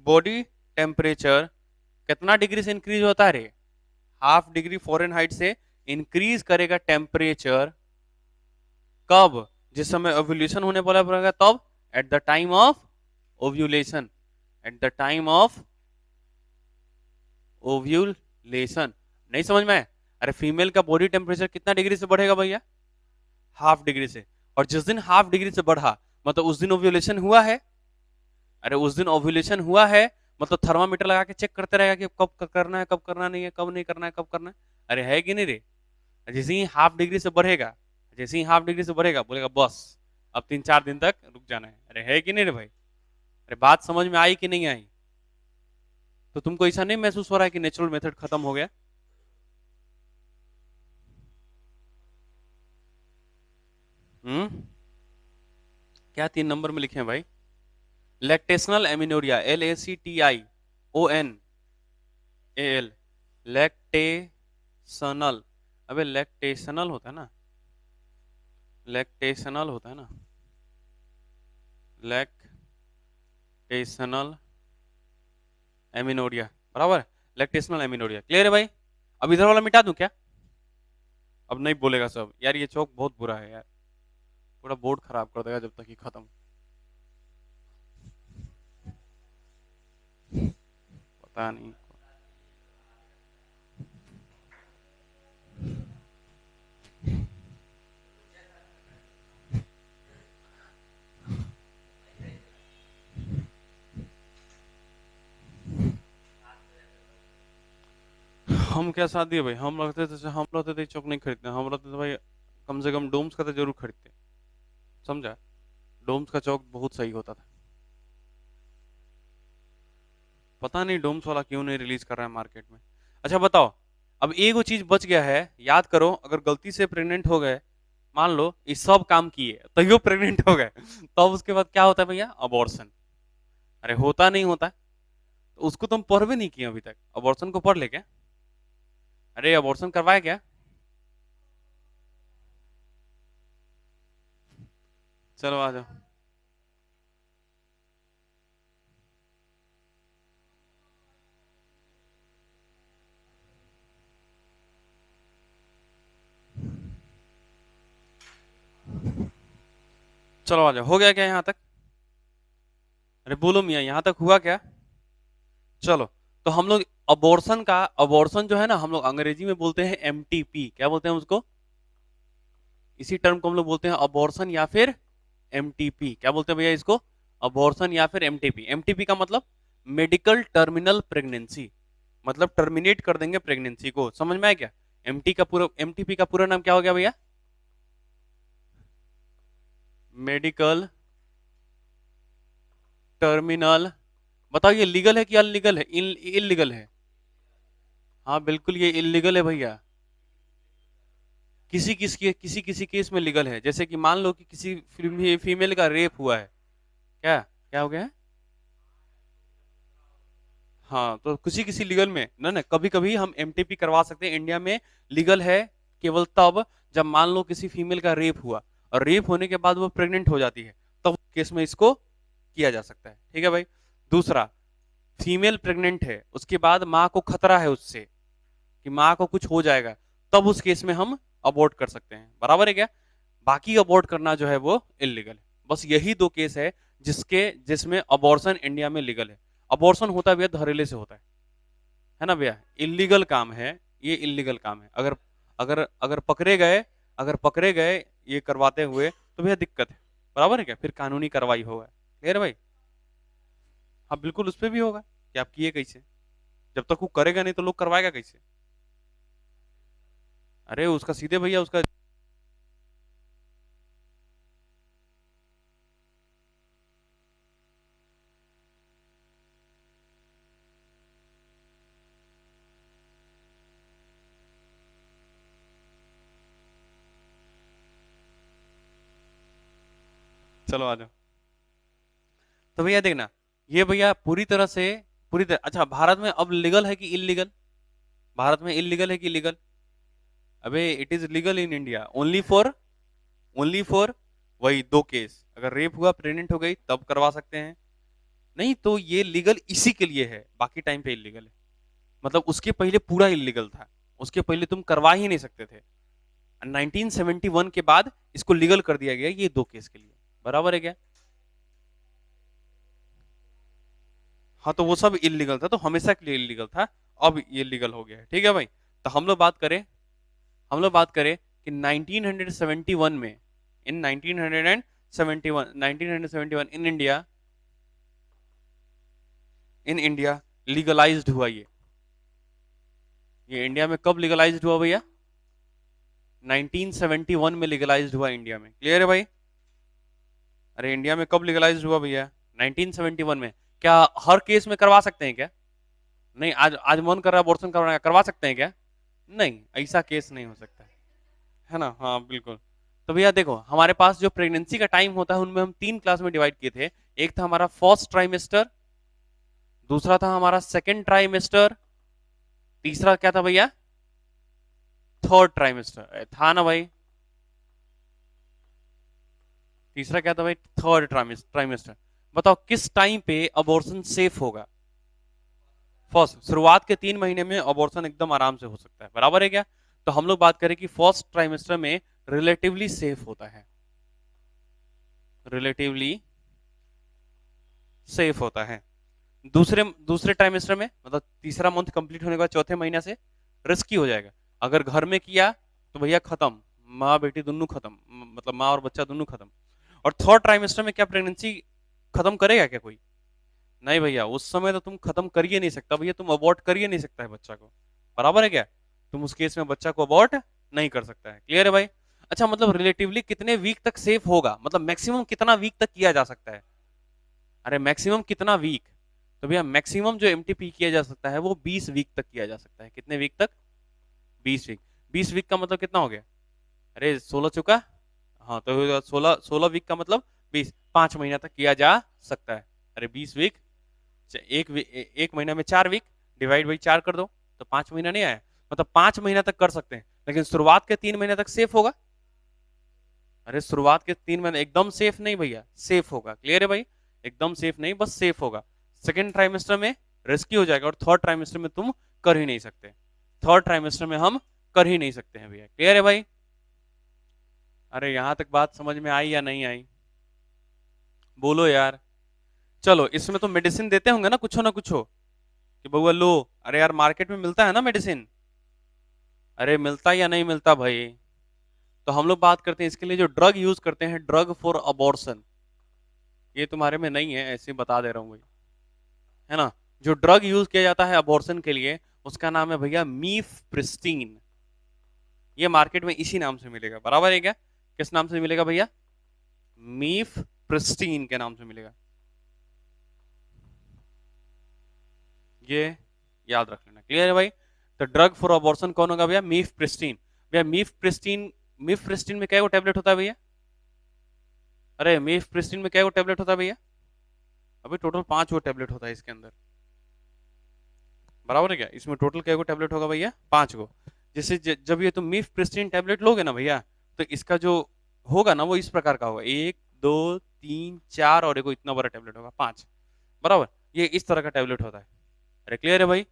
body temperature कितना डिग्री से इंक्रीज होता है रे? 0.5 डिग्री फ़ारेनहाइट से इंक्रीज करेगा टेम्परेचर। कब? जिस समय ओव्यूलेशन होने वाला रहेगा तब, at the time of ovulation, at the time of ovulation. नहीं समझ में? अरे फीमेल का बॉडी टेम्परेचर कितना डिग्री से बढ़ेगा भैया? 0.5 डिग्री से। और जिस दिन 0.5 डिग्री से बढ़ा मतलब उस दिन ओव्यूलेशन हुआ है। अरे उस दिन ओव्यूलेशन हुआ है मतलब थर्मामीटर लगा के चेक करते रहेगा कि कब करना है, कब करना नहीं है, कब नहीं करना है, कब करना है। अरे है कि नहीं रे? जैसे ही 0.5 डिग्री से बढ़ेगा, जैसे ही 0.5 डिग्री से बढ़ेगा बोलेगा बस अब 3-4 दिन तक रुक जाना है। अरे है कि नहीं रे भाई? अरे बात समझ में आई कि नहीं आई? तो तुमको ऐसा नहीं महसूस हो रहा है कि नेचुरल मेथड खत्म हो गया? क्या 3 नंबर में लिखे हैं भाई? Lactational amenorrhoea, LACTIONAL, lactational. अबे लैक्टेशनल होता है ना, लैक्टेशनल होता है ना, लैक्टेशनल एमिनोरिया, बराबर। लैक्टेशनल एमिनोरिया, क्लियर है भाई? अब इधर वाला मिटा दूं क्या? अब नहीं बोलेगा सब यार, ये चौक बहुत बुरा है यार, पूरा बोर्ड खराब कर देगा जब तक ये खत्म। पता नहीं। हम क्या साथ दिए भाई? हम रहते थे चौक नहीं खरीदते, हम रहते थे भाई कम से कम डोम्स का तो जरूर खरीदते, समझा? डोम्स का चौक बहुत सही होता था। पता नहीं डोम्स वाला क्यों नहीं रिलीज कर रहा है मार्केट में। अच्छा बताओ, अब एक वो चीज बच गया है, याद करो, अगर गलती से प्रेग्नेंट हो गए, मान लो ये सब काम किए तैयो प्रेग्नेंट हो गए, तब उसके बाद क्या होता है भैया? अबॉर्शन। अरे होता नहीं होता, तो उसको तुम पढ़ भी नहीं किए अभी तक, अबॉर्शन को पढ़ ले क्या? अरे अबॉर्शन करवाया क्या? चलो आ जाओ। चलो आ जाओ, हो गया क्या यहाँ तक? अरे बोलो मियाँ, यहाँ तक हुआ क्या? चलो, तो हम लोग अबॉर्शन का, अबॉर्शन जो है ना, हम लोग अंग्रेजी में बोलते हैं एमटीपी। क्या बोलते हैं उसको? इसी टर्म को हम लोग बोलते हैं अबॉर्शन या फिर एमटीपी। क्या बोलते हैं भैया इसको? अबॉर्शन या फिर एमटीपी। एमटीपी का मतलब मेडिकल टर्मिनल प्रेगनेंसी, मतलब टर्मिनेट कर देंगे प्रेगनेंसी को। समझ में आया क्या? एमटी का पूरा, एमटीपी का पूरा नाम क्या हो गया भैया? Medical terminal. बताओ ये लीगल है कि अनलीगल है? इलीगल है। हाँ बिल्कुल ये इलीगल है भैया। किसी किसी केस में लीगल है, जैसे कि मान लो कि किसी फीमेल का रेप हुआ है। क्या क्या हो गया है? हाँ, तो किसी किसी लीगल में ना ना, कभी कभी हम एमटीपी करवा सकते हैं। इंडिया में लीगल है केवल तब जब मान लो किसी फीमेल का रेप हुआ, और रेप होने के बाद वो प्रेग्नेंट हो जाती है, तब केस में इसको किया जा सकता है। ठीक है भाई। दूसरा, फीमेल प्रेग्नेंट है, उसके बाद माँ को खतरा है उससे कि माँ को कुछ हो जाएगा, तब उस केस में हम अबॉर्ट कर सकते हैं। बराबर है क्या? बाकी अबॉर्ट करना जो है वो इलीगल है। बस यही दो केस है जिसमें अबॉर्शन इंडिया में लीगल है। अबॉर्शन होता भी है धड़ल्ले से होता है ना भैया? इलीगल काम है, ये इलीगल काम है। अगर अगर अगर पकड़े गए, अगर पकड़े गए ये करवाते हुए, तो भैया दिक्कत है। बराबर है क्या? फिर कानूनी कार्रवाई होगा। क्लियर है भाई? हाँ बिल्कुल, उस पर भी होगा कि आप किए कैसे। जब तक वो करेगा नहीं तो लोग करवाएगा कैसे? अरे उसका सीधे भैया उसका। चलो आ जाओ। तो भैया देखना, ये भैया पूरी तरह से, पूरी तरह, अच्छा भारत में अब लीगल है कि इलीगल? भारत में इलीगल है कि लीगल? अबे it is legal in India only for, only for वही दो केस, अगर रेप हुआ, प्रेग्नेंट हो गई, तब करवा सकते हैं। नहीं तो ये लीगल इसी के लिए है, बाकी टाइम पे इलीगल है। मतलब उसके पहले पूरा इलीगल था, उसके पहले तुम करवा ही नहीं सकते थे। 1971 के बाद इसको लीगल कर दिया गया ये दो केस के लिए। बराबर है क्या? हाँ तो वो सब इलीगल था, तो हमेशा के लिए इलीगल था, अब ये लीगल हो गया है। ठीक है भाई? तो हम लोग बात करें, हम लोग बात करें कि 1971 में, इन 1971, 1971 in India, in India legalised हुआ ये इंडिया में कब लीगलाइज्ड हुआ भैया? 1971 में लीगलाइज्ड हुआ इंडिया में। क्लियर है भाई? अरे इंडिया में कब लीगलाइज्ड हुआ भैया? 1971 में। क्या हर केस में करवा सकते हैं क्या? नहीं, आज आज मन कर रहा है अबॉर्शन करवाना, करवा सकते हैं क्या? नहीं, ऐसा केस नहीं हो सकता है ना? हाँ बिल्कुल। तो भैया देखो, हमारे पास जो प्रेगनेंसी का टाइम होता है उनमें हम तीन क्लास में डिवाइड किए थे। एक था हमारा फर्स्ट ट्राइमेस्टर, दूसरा था हमारा सेकेंड ट्राइमेस्टर, तीसरा क्या था भैया? थर्ड ट्राइमेस्टर था ना भाई? तीसरा क्या था भाई? Third trimester. बताओ किस टाइम पे अबॉर्शन सेफ होगा? फर्स्ट, शुरुआत के 3 महीने में अबॉर्शन एकदम आराम से हो सकता है। बराबर है क्या? तो हम लोग बात करें कि फर्स्ट ट्राइमेस्टर में रिलेटिवली सेफ होता है, रिलेटिवली सेफ होता है। दूसरे दूसरे ट्राइमेस्टर में, मतलब तीसरा मंथ कंप्लीट होने के बाद चौथे महीने से रिस्की हो जाएगा। अगर घर में किया तो भैया खत्म, माँ बेटी दोनों खत्म, मतलब माँ और बच्चा दोनों खत्म। और थर्ड ट्राइमेस्टर में क्या प्रेगनेंसी खत्म करेगा क्या कोई? नहीं भैया, उस समय तो तुम खत्म करिए नहीं सकता भैया, तुम अबॉर्ट करिए नहीं सकता है बच्चा को। बराबर है क्या? तुम उस केस में बच्चा को अबॉर्ट नहीं कर सकता है। क्लियर है भाई? अच्छा, मतलब रिलेटिवली कितने वीक तक सेफ होगा, मतलब मैक्सिमम कितना वीक तक किया जा सकता है? अरे मैक्सिमम कितना वीक? तो भैया मैक्सिमम जो एमटीपी किया जा सकता है वो 20 वीक तक किया जा सकता है। कितने वीक तक? 20 वीक। 20 वीक का मतलब कितना हो गया? अरे 16 चुका। हाँ तो 16 16 वीक का मतलब 20, 5 महीना तक किया जा सकता है। अरे 20 वीक एक महीना में 4 वीक, डिवाइड बाई 4 कर दो तो 5 महीना नहीं आया, मतलब 5 महीना तक कर सकते हैं, लेकिन शुरुआत के 3 महीने तक सेफ होगा। अरे शुरुआत के 3 महीने एकदम सेफ नहीं भैया, सेफ होगा, क्लियर है भाई, एकदम सेफ नहीं, बस सेफ होगा। सेकेंड ट्राइमेस्टर में रिस्की हो जाएगा, और थर्ड ट्राइमेस्टर में तुम कर ही नहीं सकते, थर्ड ट्राइमेस्टर में हम कर ही नहीं सकते हैं भैया, क्लियर है भाई। अरे यहां तक बात समझ में आई या नहीं आई, बोलो यार। चलो इसमें तो मेडिसिन देते होंगे ना कुछ ना कुछ हो, कि बउआ लो, अरे यार मार्केट में मिलता है ना मेडिसिन, अरे मिलता या नहीं मिलता भाई। तो हम लोग बात करते हैं इसके लिए जो ड्रग यूज करते हैं, ड्रग फॉर अबॉर्शन, ये तुम्हारे में नहीं है, ऐसे ही बता दे रहा हूँ भाई, है ना। जो ड्रग यूज किया जाता है अबॉर्शन के लिए, उसका नाम है भैया मीफ प्रिस्टीन। ये मार्केट में इसी नाम से मिलेगा, बराबर है क्या, किस नाम से मिलेगा भैया, मीफ प्रिस्टीन के नाम से मिलेगा, ये याद रख लेना, क्लियर है भाई। तो ड्रग फॉर अबॉर्शन कौन होगा भैया, मीफ प्रिस्टीन। भैया मीफ प्रिस्टीन, मीफ प्रिस्टीन में क्या टैबलेट होता है भैया, अरे मीफ प्रिस्टीन में क्या टैबलेट होता है भैया, अभी टोटल 5 वो टैबलेट होता है इसके अंदर, बराबर है क्या, इसमें टोटल क्या टैबलेट होगा भैया, 5 गो। जैसे जब ये तुम मीफ प्रिस्टीन टैबलेट लोगे ना भैया, तो इसका जो होगा ना वो इस प्रकार का होगा, 1 2 3 4, और एक इतना बड़ा टैबलेट होगा 5, बराबर, ये इस तरह का टैबलेट होता है। अरे क्लियर है भाई,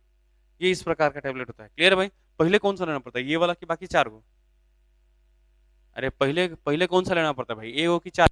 ये इस प्रकार का टैबलेट होता है, क्लियर है भाई। पहले कौन सा लेना पड़ता है, ये वाला कि बाकी 4 गो, अरे पहले पहले कौन सा लेना पड़ता है भाई, 1 गो की 4।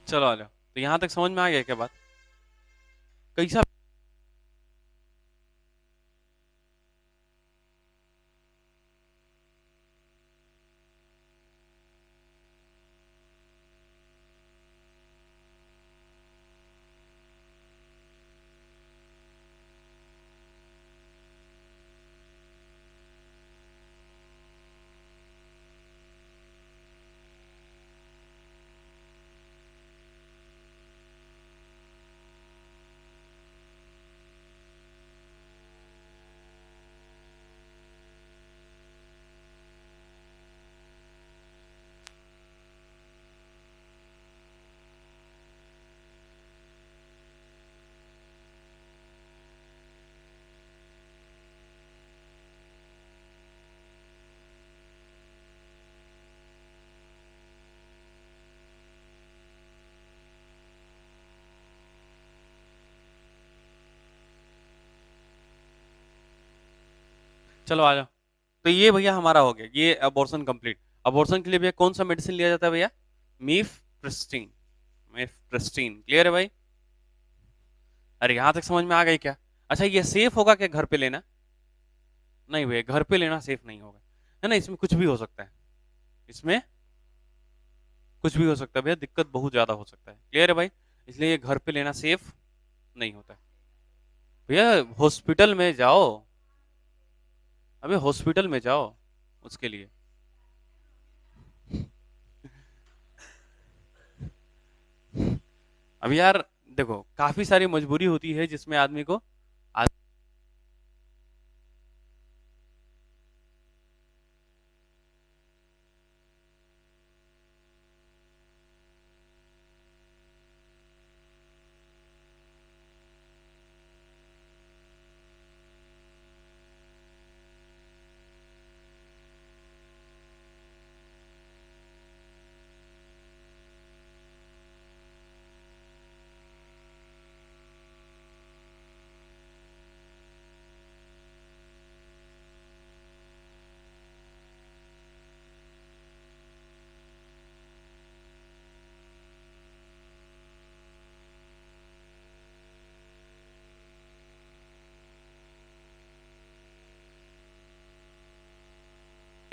चलो आ जाओ, तो यहाँ तक समझ में आ गया क्या बात, कैसा। चलो आ जाओ, तो ये भैया हमारा हो गया, ये अबॉर्शन कंप्लीट। अबॉर्शन के लिए भैया कौन सा मेडिसिन लिया जाता है भैया, मीफ प्रिस्टीन, मीफ प्रिस्टीन, क्लियर है भाई। अरे यहाँ तक समझ में आ गई क्या। अच्छा ये सेफ होगा क्या घर पे लेना, नहीं भैया घर पे लेना सेफ नहीं होगा, है ना, इसमें कुछ भी हो सकता है, इसमें कुछ भी हो सकता है भैया, दिक्कत बहुत ज्यादा हो सकता है, क्लियर है भाई, इसलिए ये घर पे लेना सेफ नहीं होता है। भैया हॉस्पिटल में जाओ, अबे हॉस्पिटल में जाओ उसके लिए। अब यार देखो काफी सारी मजबूरी होती है जिसमें आदमी को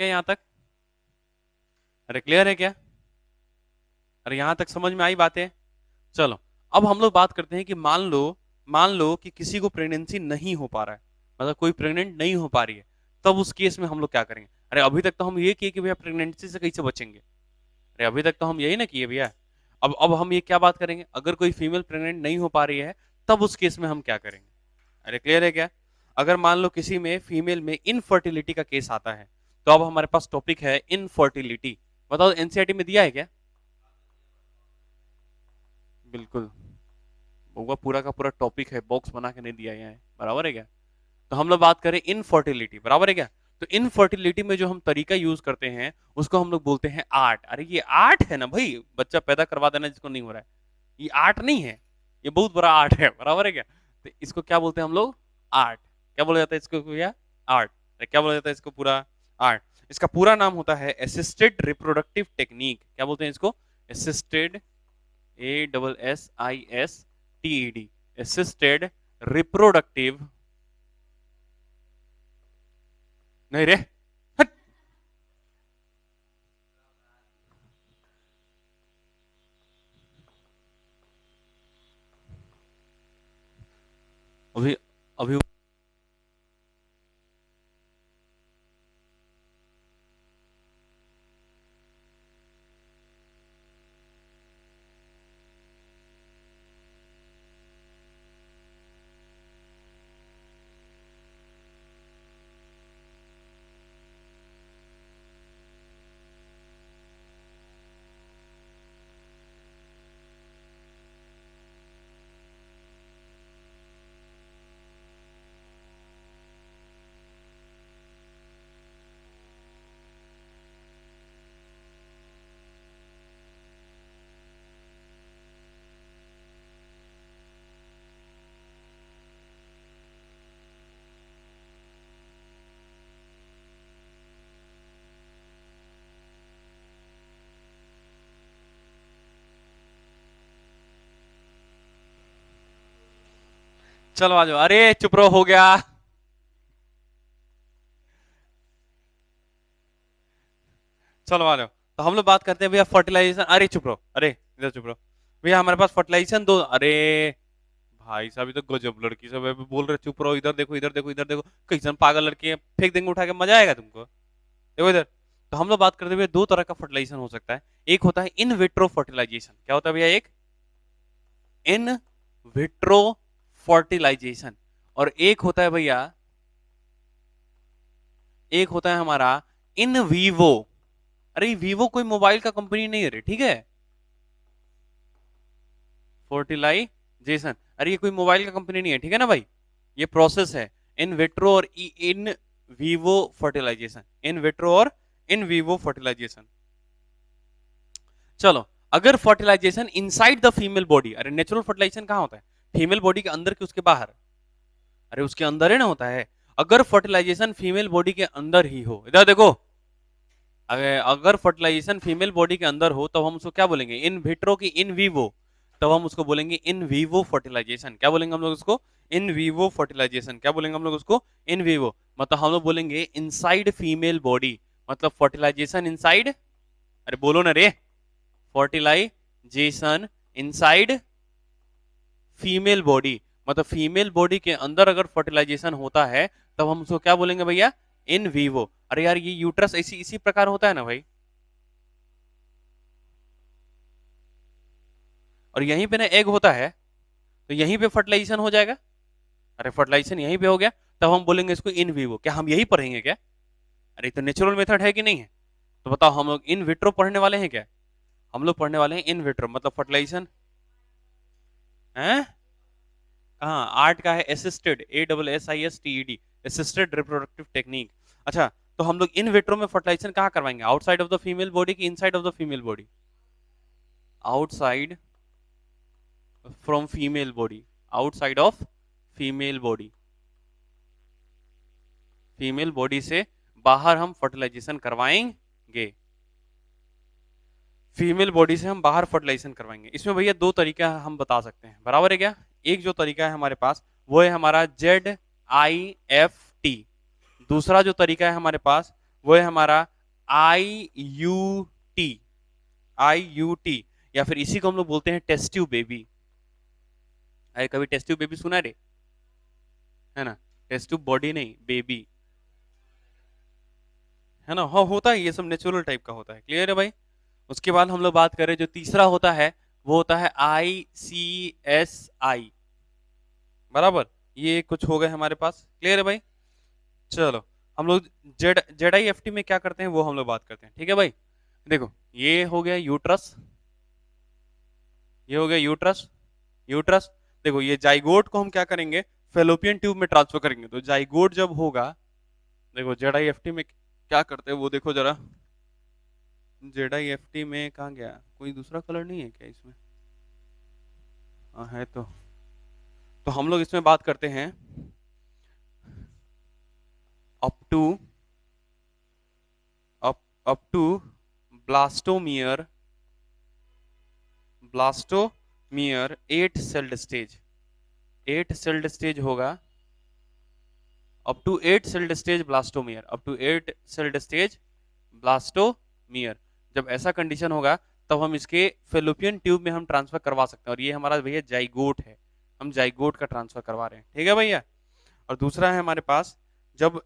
क्या यहाँ तक? अरे क्लियर है क्या? अरे यहाँ तक समझ में आई बातें? चलो अब हम लोग बात करते हैं कि मान लो कि किसी को प्रेगनेंसी नहीं हो पा रहा है, मतलब कोई प्रेग्नेंट नहीं हो पा रही है, तब उस केस में हम लोग क्या करेंगे? अरे अभी तक तो हम ये किए कि भैया प्रेगनेंसी से कैसे बचेंगे, अरे अभी तक तो हम यही ना किए भैया। अब हम ये क्या बात करेंगे, अगर कोई फीमेल प्रेग्नेंट नहीं हो पा रही है तब उस केस में हम क्या करेंगे? अरे क्लियर है क्या? अगर मान लो किसी में फीमेल में इनफर्टिलिटी का केस आता है, तो अब हमारे पास टॉपिक है इनफर्टिलिटी। बताओ एनसीईआरटी में दिया है क्या? बिल्कुल, वो पूरा का पूरा टॉपिक है, बॉक्स बना के नहीं दिया है, बराबर है क्या? तो हम लोग बात करें इनफर्टिलिटी, बराबर है क्या? तो इनफर्टिलिटी में जो हम तरीका यूज करते हैं उसको हम लोग बोलते हैं आर्ट। अरे ये आर्ट है ना भाई, बच्चा पैदा करवा देना जिसको नहीं हो रहा है, ये आर्ट नहीं है, ये बहुत बड़ा आर्ट है, बराबर है क्या? तो इसको क्या बोलते हैं हम लोग? आर्ट। क्या बोला जाता है इसको भैया? आर्ट। क्या बोला जाता है इसको? पूरा आर्ट। इसका पूरा नाम होता है असिस्टेड रिप्रोडक्टिव टेक्निक। क्या बोलते हैं इसको? असिस्टेड, ASSISTED, असिस्टेड रिप्रोडक्टिव, नहीं रे, हट। अभी अभी चलो आ जाओ, अरे चुप रहो, हो गया। चलो आ जाओ। तो हम लोग बात करते हैं भैया फर्टिलाइजेशन। अरे चुप रहो, अरे इधर चुप रहो भैया, हमारे पास फर्टिलाइजेशन दो। अरे भाई साहब, ये तो गजब लड़की सब है, बोल रहे चुप रहो, इधर देखो इधर देखो इधर देखो, कैसन पागल लड़की है, फेंक देंगे उठा के, मजा आएगा तुमको, देखो इधर। तो हम लोग बात करते हुए दो तरह का फर्टिलाइजेशन हो सकता है। एक होता है इन विट्रो फर्टिलाइजेशन। क्या होता है भैया? एक इन विट्रो फर्टिलाइजेशन, और एक होता है भैया, एक होता है हमारा इन वीवो। अरे वीवो कोई मोबाइल का कंपनी नहीं है रे, ठीक है? फर्टिलाइजेशन, अरे ये कोई मोबाइल का कंपनी नहीं है, ठीक है ना भाई? ये प्रोसेस है इन विट्रो और in vivo fertilisation, in vitro और इन वीवो फर्टिलाइजेशन। चलो, अगर fertilisation inside the female body, अरे नेचुरल फर्टिलाइजेशन कहाँ होता है? फीमेल बॉडी के अंदर कि उसके बाहर? अरे उसके अंदर ही ना होता है। अगर फर्टिलाइजेशन फीमेल बॉडी के अंदर ही हो, इधर देखो, अगर फर्टिलाइजेशन फीमेल बॉडी के अंदर हो तब हम उसको क्या बोलेंगे? इन विट्रो की इन वीवो, तब हम उसको बोलेंगे इन वीवो फर्टिलाइजेशन। क्या बोलेंगे हम लोग उसको? In vivo fertilisation. क्या बोलेंगे हम लोग उसको? In vivo. मतलब हम लोग बोलेंगे इनसाइड फीमेल बॉडी, मतलब फर्टिलाइजेशन इनसाइड, अरे बोलो ना रे, फर्टिलाइजेशन इनसाइड फीमेल बॉडी, मतलब फीमेल बॉडी के अंदर अगर फर्टिलाइजेशन होता है तब हम उसको क्या बोलेंगे भैया? In vivo. अरे यार ये यूट्रस इसी प्रकार होता है ना भाई, और यहीं पे ना एग होता है, तो यहीं पे फर्टिलाइजेशन हो जाएगा। अरे फर्टिलाइजेशन यहीं पे हो गया, तब हम बोलेंगे इसको इन वीवो। क्या हम यही पढ़ेंगे क्या? अरे तो नेचुरल मेथड है कि नहीं है? तो बताओ, हम लोग इन विट्रो पढ़ने वाले हैं क्या? हम लोग पढ़ने वाले हैं इन विट्रो, मतलब फर्टिलाइजेशन है। कहाँ आर्ट का है? Assisted, ASSISTED, assisted reproductive technique. अच्छा, तो हम लोग इन विट्रो में फर्टिलाइजेशन कहाँ करवाएंगे? Outside of the female body की inside of the female body? Outside from female body, outside of female body, female body से बाहर हम फर्टिलाइजेशन करवाएंगे, फीमेल बॉडी से हम बाहर फर्टिलाइजेशन करवाएंगे। इसमें भैया दो तरीका हम बता सकते हैं, बराबर है क्या? एक जो तरीका है हमारे पास वो है हमारा ZIFT, दूसरा जो तरीका है हमारे पास वो है हमारा IUT। IUT, या फिर इसी को हम लोग बोलते हैं टेस्ट ट्यूब बेबी। अरे कभी टेस्ट ट्यूब बेबी सुना रे? है ना, टेस्ट ट्यूब बॉडी नहीं, बेबी, है ना। हाँ होता है, ये सब नेचुरल टाइप का होता है। क्लियर है भाई? उसके बाद हम लोग बात करें, जो तीसरा होता है वो होता है ICSI। बराबर, ये कुछ हो गए हमारे पास। क्लियर है भाई? चलो, हम लोग ZIFT में क्या करते हैं वो हम लोग बात करते हैं। ठीक है भाई? देखो, ये हो गया यूट्रस, ये हो गया यूट्रस। यूट्रस, देखो ये जाइगोट को हम क्या करेंगे, फेलोपियन ट्यूब में ट्रांसफर करेंगे। तो जाइगोट जब होगा, देखो ZIFT में क्या करते हैं वो देखो जरा। ZIFT में कहाँ गया, कोई दूसरा कलर नहीं है क्या इसमें? हाँ है तो हम लोग इसमें बात करते हैं up to up to blastomere, blastomere 8 celled stage. 8 celled stage होगा, up to 8 celled stage blastomere, up to 8 celled stage blastomere. जब ऐसा कंडीशन होगा तब हम इसके फेलोपियन ट्यूब में हम ट्रांसफर करवा सकते हैं। और ये हमारा भैया जाइगोट है, हम जाइगोट का ट्रांसफर करवा रहे हैं। ठीक है भैया? और दूसरा है हमारे पास, जब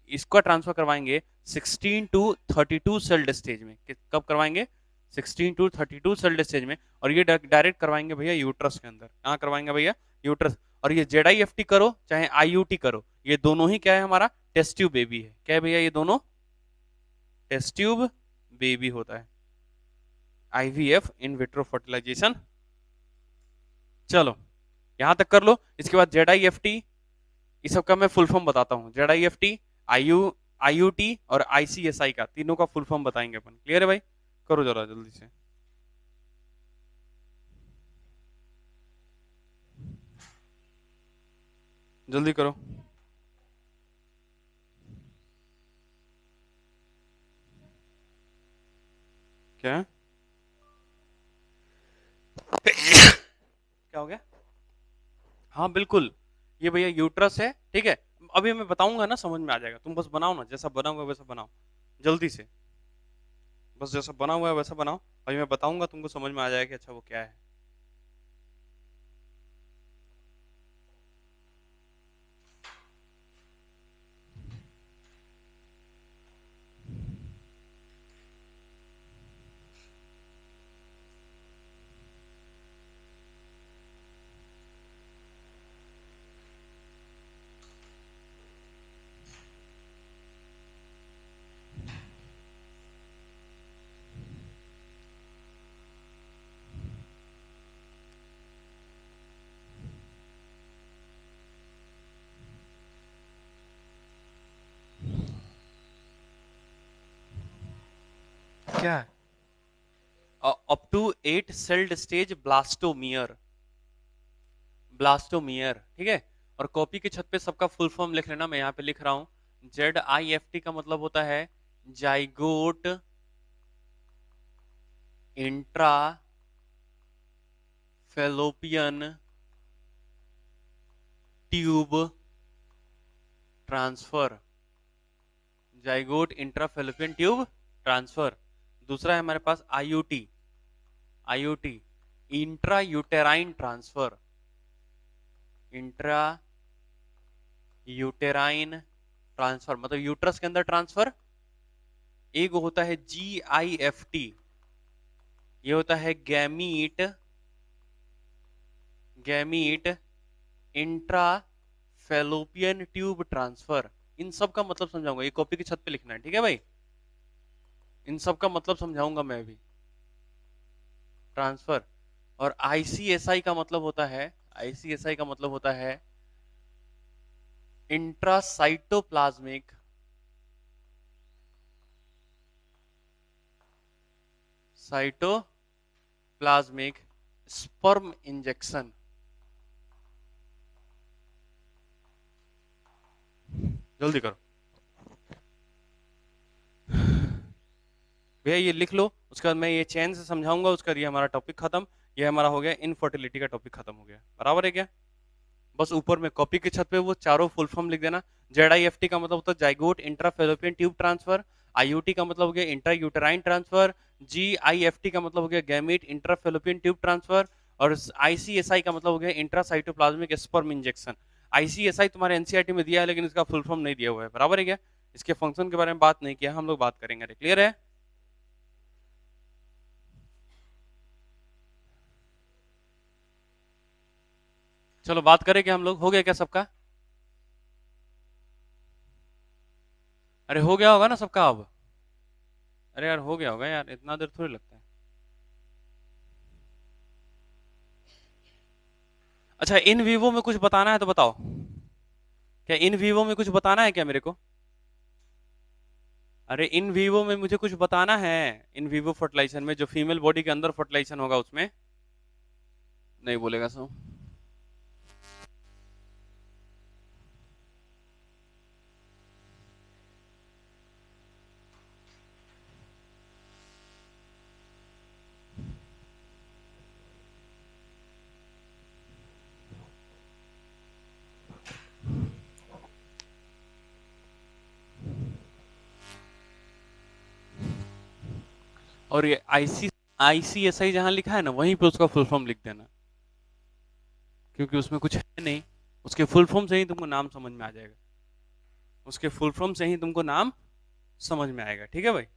इसका ट्रांसफर करवाएंगे 16 टू 32 सेल्ड स्टेज में। कब करवाएंगे? 16 टू 32 सेल्ड स्टेज में। और ये डायरेक्ट करवाएंगे भैया यूट्रस के अंदर। कहाँ करवाएंगे भैया? यूट्रस। और ये ZIFT करो चाहे IUT करो, ये दोनों ही क्या है, हमारा टेस्ट ट्यूब बेबी है। क्या है भैया? ये दोनों टेस्ट ट्यूब बेबी होता है, IVF, इन विट्रो फर्टिलाइजेशन। चलो, यहां तक कर लो। इसके बाद ZIFT, इस सब का मैं फुल फॉर्म बताता हूँ। ZIFT, IUT और ICSI का, तीनों का फुल फॉर्म बताएंगे अपन। क्लियर है भाई? करो जरा जल्दी से, जल्दी करो। क्या क्या हो गया? हाँ बिल्कुल, ये भैया यूट्रस है। ठीक है, अभी मैं बताऊंगा ना, समझ में आ जाएगा। तुम बस बनाओ ना, जैसा बना हुआ है वैसा बनाओ जल्दी से। बस जैसा बना हुआ है वैसा बनाओ, अभी मैं बताऊंगा, तुमको समझ में आ जाएगा कि अच्छा वो क्या है। क्या है? Up to 8 celled stage blastomere, blastomere. ठीक है? और कॉपी की छत पे सबका फुल फॉर्म लिख लेना, मैं यहाँ पे लिख रहा हूँ। ZIFT का मतलब होता है zygote intra fallopian tube transfer, zygote intra fallopian tube transfer. दूसरा है हमारे पास IUT, IUT intra uterine transfer, intra uterine transfer मतलब यूट्रस के अंदर ट्रांसफर। एक होता है GIFT, ये होता है gamete, gamete intra fallopian tube transfer. इन सब का मतलब समझाऊंगा, ये कॉपी की छत पे लिखना है। ठीक है भाई? इन सब का मतलब समझाऊंगा मैं अभी। ट्रांसफर। और ICSI का मतलब होता है, ICSI का मतलब होता है इंट्रासाइटोप्लाज्मिक साइटोप्लाज्मिक स्पर्म इंजेक्शन। जल्दी करो भैया, ये लिख लो। उसके बाद मैं ये चैन से समझाऊंगा, उसका ये हमारा टॉपिक खत्म। ये हमारा हो गया, इनफर्टिलिटी का टॉपिक खत्म हो गया। बराबर है क्या? बस ऊपर में कॉपी की छत पे वो चारों फुल फॉर्म लिख देना। ZIFT का मतलब होता है zygote intra fallopian tube transfer. IUT का मतलब हो गया इंट्रा यूटेराइन ट्रांसफर। GIFT का मतलब हो गया gamete intra fallopian tube transfer. और ICSI का मतलब हो गया intra cytoplasmic sperm injection. ICSI तुम्हारे एनसीईआरटी में दिया है लेकिन इसका फुल फॉर्म नहीं दिया हुआ है, बराबर है क्या? इसके फंक्शन के बारे में बात नहीं किया, हम लोग बात करेंगे। क्लियर है? चलो बात करें कि हम लोग, हो गया क्या सबका? अरे हो गया होगा ना सबका अब? अरे यार हो गया होगा यार, इतना देर थोड़ी लगता है। अच्छा, इन वीवो में कुछ बताना है तो बताओ। क्या इन वीवो में कुछ बताना है क्या मेरे को? अरे इन वीवो में मुझे कुछ बताना है। इन वीवो फर्टिलाइजेशन में जो फीमेल बॉडी के अंदर फर्टिलाइजेशन होगा उसमें। नहीं बोलेगा सो। और ये ICSI जहां लिखा है ना वहीं पे उसका फुल फॉर्म लिख देना, क्योंकि उसमें कुछ है नहीं। उसके फुल फॉर्म से ही तुमको नाम समझ में आ जाएगा। उसके फुल फॉर्म से ही तुमको नाम समझ में आएगा। ठीक है भाई?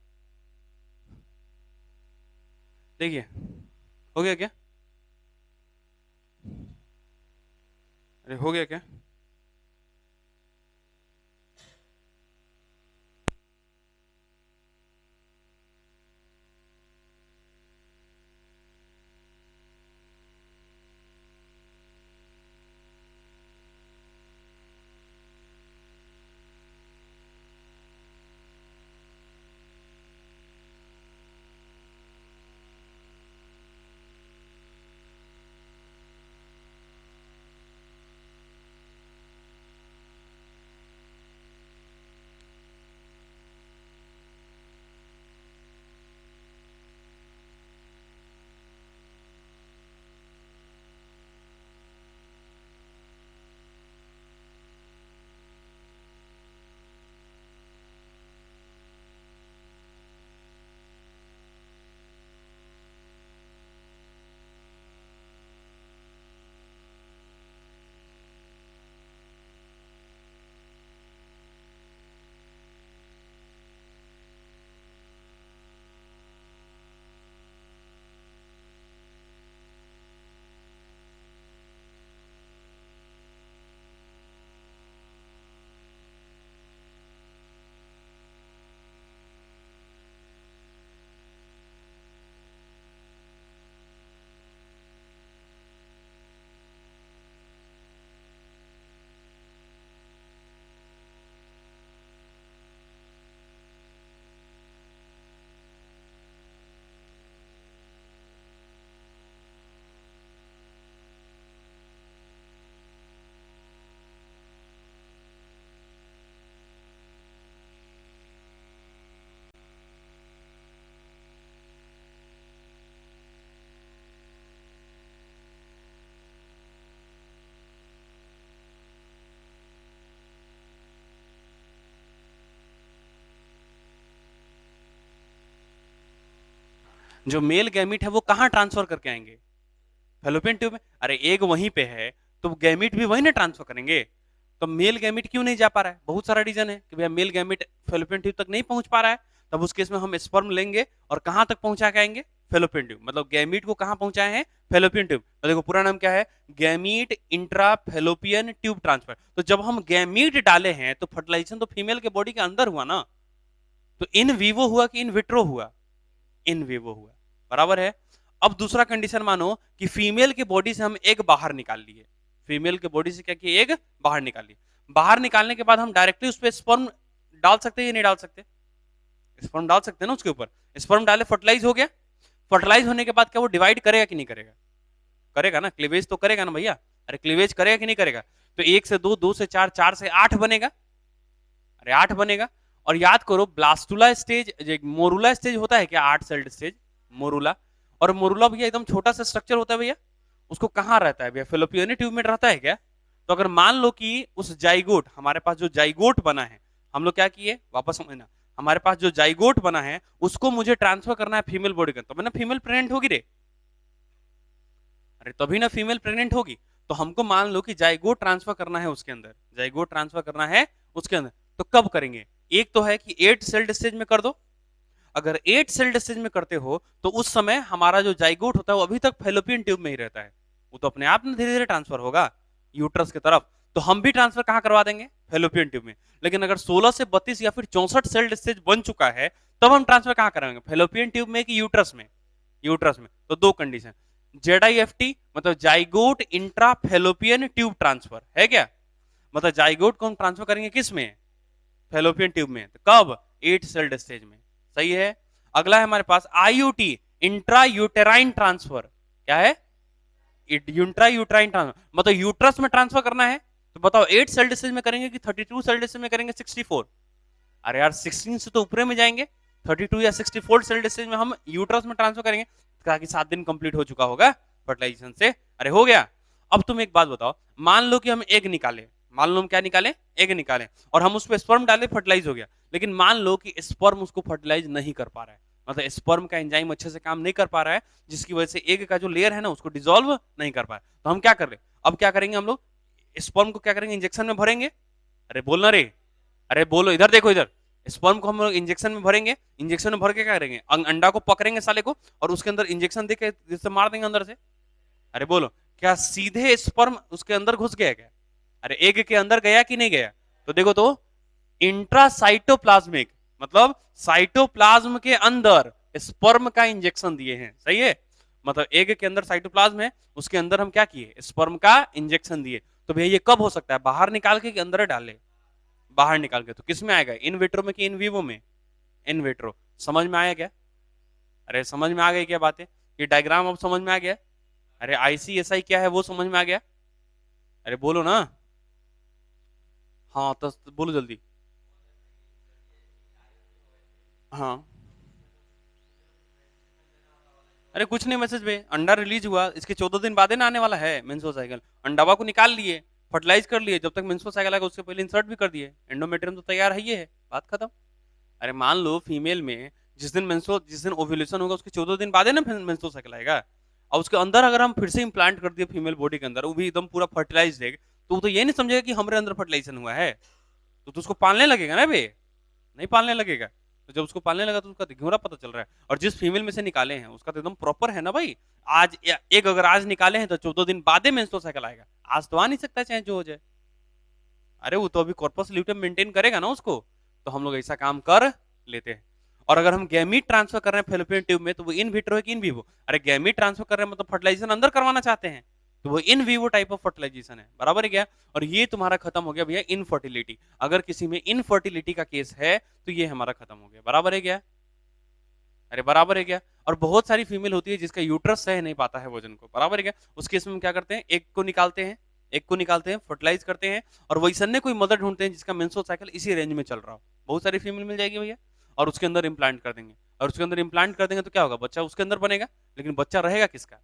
देखिए, हो गया क्या? अरे हो गया क्या? जो मेल गैमिट है वो कहाँ ट्रांसफर करके आएंगे? फेलोपियन ट्यूब में। अरे एग वहीं पे है तो गैमिट भी वहीं ना ट्रांसफर करेंगे। तो मेल गैमिट क्यों नहीं जा पा रहा है? बहुत सारा रीजन है कि भैया मेल गैमिट फेलोपियन ट्यूब तक नहीं पहुंच पा रहा है। तब उस केस में हम स्पर्म लेंगे और कहां तक पहुंचा के आएंगे? Fallopian tube. मतलब गैमिट को कहां पहुंचाए हैं? Fallopian tube. तो देखो पूरा नाम क्या है? Gamete intra fallopian tube transfer. तो जब हम गैमीट डाले हैं तो फर्टिलाइजेशन तो फीमेल के बॉडी के अंदर हुआ ना। तो इन वीवो हुआ कि इन विट्रो हुआ? इन विवो हुआ। बराबर है? अब दूसरा कंडीशन मानो कि फीमेल की बॉडी से हम एग बाहर निकाल लिए। फीमेल के बॉडी से क्या किए? एग बाहर निकाल लिए। बाहर निकालने के बाद हम डायरेक्टली उस पर स्पर्म डाल सकते हैं या नहीं डाल सकते? स्पर्म डाल सकते हैं ना उसके ऊपर। स्पर्म डाले, फर्टिलाइज हो गया। फर्टिलाइज होने के बाद क्या वो डिवाइड करेगा कि नहीं करेगा? करेगा ना, क्लीवेज तो करेगा ना भैया। अरे क्लीवेज करेगा कि नहीं करेगा? तो एक से दो, दो से चार, चार से आठ बनेगा। अरे आठ बनेगा। और याद करो ब्लास्टुला स्टेज, मोरुला स्टेज होता है क्या? आठ सेल्ड स्टेज, मोरुला। और मोरुला भैया एकदम छोटा सा स्ट्रक्चर होता है भैया। उसको कहाँ रहता है भैया? फेलोपियन ट्यूब में रहता है क्या? तो अगर मान लो कि उस जाइगोट, हमारे पास जो जाइगोट बना है, हम लोग क्या किए, वापस समझना, हमारे पास जो जाइगोट बना है उसको मुझे ट्रांसफर करना है फीमेल बॉडी के अंदर, तो मैंने फीमेल प्रेग्नेंट होगी रे, अरे तभी ना फीमेल प्रेग्नेंट होगी। तो हमको मान लो कि जाइगोट ट्रांसफर करना है उसके अंदर, जाइगोट ट्रांसफर करना है उसके अंदर, तो कब करेंगे? एक तो है कि 8 सेल्ड स्टेज में कर दो। अगर 8 सेल्ड स्टेज में करते हो तो उस समय हमारा जो जाइगोट होता है वो अभी तक फेलोपियन ट्यूब में ही रहता है, वो तो अपने आप में धीरे धीरे ट्रांसफर होगा यूट्रस की तरफ, तो हम भी ट्रांसफर कहां करवा देंगे? फेलोपियन ट्यूब में। लेकिन अगर 16 से 32 या फिर 64 सेल्ड स्टेज बन चुका है तब हम ट्रांसफर कहां कराएंगे? फेलोपियन ट्यूब में कि यूट्रस में? यूट्रस में। तो दो कंडीशन, जेडआईएफटी मतलब zygote intra fallopian tube transfer है क्या, मतलब जाइगोट को हम ट्रांसफर करेंगे किस में? फेलोपियन ट्यूब में। तो कब? 8 सेल्ड स्टेज में। सही है। अगला है हमारे पास आईयूटी, इंट्रा यूटेराइन ट्रांसफर। क्या है? इंट्रा यूटेराइन ट्रांसफर मतलब यूट्रस में ट्रांसफर करना है। तो बताओ 8 सेल्ड स्टेज में करेंगे कि 32 सेल्ड स्टेज में करेंगे 64? अरे यार 16 से तो ऊपर में जाएंगे, 32 या 64 सेल्ड स्टेज में हम यूट्रस में ट्रांसफर करेंगे, ताकि 7 दिन कंप्लीट हो चुका होगा फर्टिलाइजेशन से। अरे हो गया। अब तुम एक बात बताओ, मान लो कि हम एग निकाले, मान लो हम क्या निकाले? एग निकाले, और हम उस पर स्पर्म डाले, फर्टिलाइज हो गया। लेकिन मान लो कि स्पर्म उसको फर्टिलाइज नहीं कर पा रहा है, मतलब स्पर्म का एंजाइम अच्छे से काम नहीं कर पा रहा है, जिसकी वजह से एग का जो लेयर है ना उसको डिसॉल्व नहीं कर पा रहा है। तो हम क्या कर रहे? अब क्या करेंगे हम लोग? स्पर्म को क्या करेंगे? इंजेक्शन में भरेंगे। अरे बोलना रे, अरे बोलो, इधर देखो इधर। स्पर्म को हम लोग इंजेक्शन में भरेंगे, इंजेक्शन में भर के क्या करेंगे? अंडा को पकड़ेंगे साले को, और उसके अंदर इंजेक्शन देके जिससे मार देंगे अंदर से। अरे बोलो, क्या सीधे स्पर्म उसके अंदर घुस गया क्या? अरे एग के अंदर गया कि नहीं गया? तो देखो तो, इंट्रासाइटोप्लाज्मिक मतलब साइटोप्लाज्म के अंदर स्पर्म का इंजेक्शन दिए हैं। सही है, मतलब एग के अंदर साइटोप्लाज्म है, उसके अंदर हम क्या किए? स्पर्म का इंजेक्शन दिए। तो भैया ये कब हो सकता है? बाहर निकाल के कि अंदर डाले? बाहर निकाल के। तो किस में आएगा? इन विट्रो में कि इन विवो में? In vitro. समझ में आया क्या? अरे समझ में आ गई क्या बातें? ये डायग्राम अब समझ में आ गया? अरे आईसीएसआई क्या है वो समझ में आ गया? अरे बोलो ना। हाँ तो बोलो जल्दी। हाँ, अरे कुछ नहीं, मैसेज पे अंडा रिलीज हुआ, इसके 14 दिन बाद ही ना आने वाला है मेंस्ट्रुअल साइकिल। अंडावा को निकाल लिए, फर्टिलाइज कर लिए, जब तक मेंस्ट्रुअल साइकिल आएगा उससे पहले इंसर्ट भी कर दिए, एंडोमेट्रियम तो तैयार है, ये है बात खत्म। अरे मान लो फीमेल में जिस दिन ओव्यूलेशन होगा उसके 14 दिन बाद है ना मेंस्ट्रुअल साइकिल आएगा, और उसके अंदर अगर हम फिर से इम्प्लांट कर दिए फीमेल बॉडी के अंदर, वो भी एकदम पूरा फर्टिलाइज है, तो वो तो ये नहीं समझेगा कि हमारे अंदर फर्टिलाइजेशन हुआ है, तो उसको पालने लगेगा ना बे, नहीं पालने लगेगा। तो जब उसको पालने लगा तो उसका घेरा पता चल रहा है। और जिस फीमेल में से निकाले हैं उसका तो एकदम प्रॉपर है ना भाई। आज एक अगर आज निकाले हैं तो 14 दिन बाद मेंस्ट्रुअल साइकिल आएगा, आज तो आ नहीं सकता चाहे जो हो जाए। अरे वो तो अभी कॉर्पस ल्यूटेम मेंटेन करेगा ना उसको, तो हम लोग ऐसा काम कर लेते हैं। और अगर हम गैमीट ट्रांसफर कर रहे हैं फेलोपियन ट्यूब में तो वो इन विट्रो है कि इन विवो? अरे गैमीट ट्रांसफर कर रहे हैं मतलब फर्टिलाइजेशन अंदर करवाना चाहते हैं, तो वो in vivo type of fertilisation है, बराबर है क्या? और ये तुम्हारा खत्म हो गया भैया इनफर्टिलिटी। अगर किसी में इनफर्टिलिटी का केस है तो ये हमारा खत्म हो गया, बराबर है क्या? अरे बराबर है क्या? और बहुत सारी फीमेल होती है जिसका यूट्रस सह नहीं पाता है वजन को, बराबर है क्या? उस केस में हम क्या करते हैं? एग को निकालते हैं, एग को निकालते हैं, फर्टिलाइज करते हैं, और वैसे ने कोई मदर ढूंढते हैं जिसका मेंस्ट्रुअल साइकिल इसी रेंज में चल रहा हो। बहुत सारी फीमेल मिल जाएगी भैया, और उसके अंदर इम्प्लांट कर देंगे। और उसके अंदर इम्प्लांट कर देंगे तो क्या होगा? बच्चा उसके अंदर बनेगा, लेकिन बच्चा रहेगा किसका?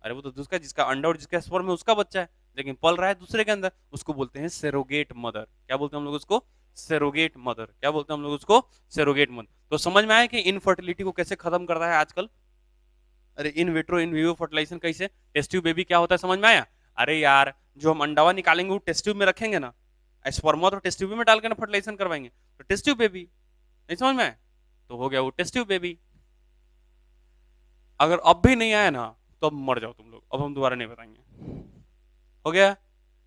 अरे वो तो दूसरा, जिसका अंडा और जिसका स्पर्म है उसका बच्चा है, लेकिन पल रहा है दूसरे के अंदर, उसको बोलते हैं सेरोगेट मदर। क्या बोलते हैं हम लोग उसको? Surrogate mother. क्या बोलते हैं हम लोग उसको? Surrogate mother. तो समझ में आया कि इनफर्टिलिटी को कैसे खत्म करता है आजकल। अरे in vitro in vivo fertilisation कैसे, टेस्ट ट्यूब बेबी क्या होता है समझ में आया? अरे यार जो हम अंडावा निकालेंगे वो टेस्ट ट्यूब में रखेंगे ना, स्पर्मा तो टेस्ट ट्यूब में डाल के ना फर्टिलाइजेशन करवाएंगे, तो टेस्ट ट्यूब बेबी। नहीं समझ में आया? तो हो गया वो टेस्ट ट्यूब बेबी। अगर अब भी नहीं आया ना तो अब मर जाओ तुम लोग, अब हम दोबारा नहीं बताएंगे। हो गया?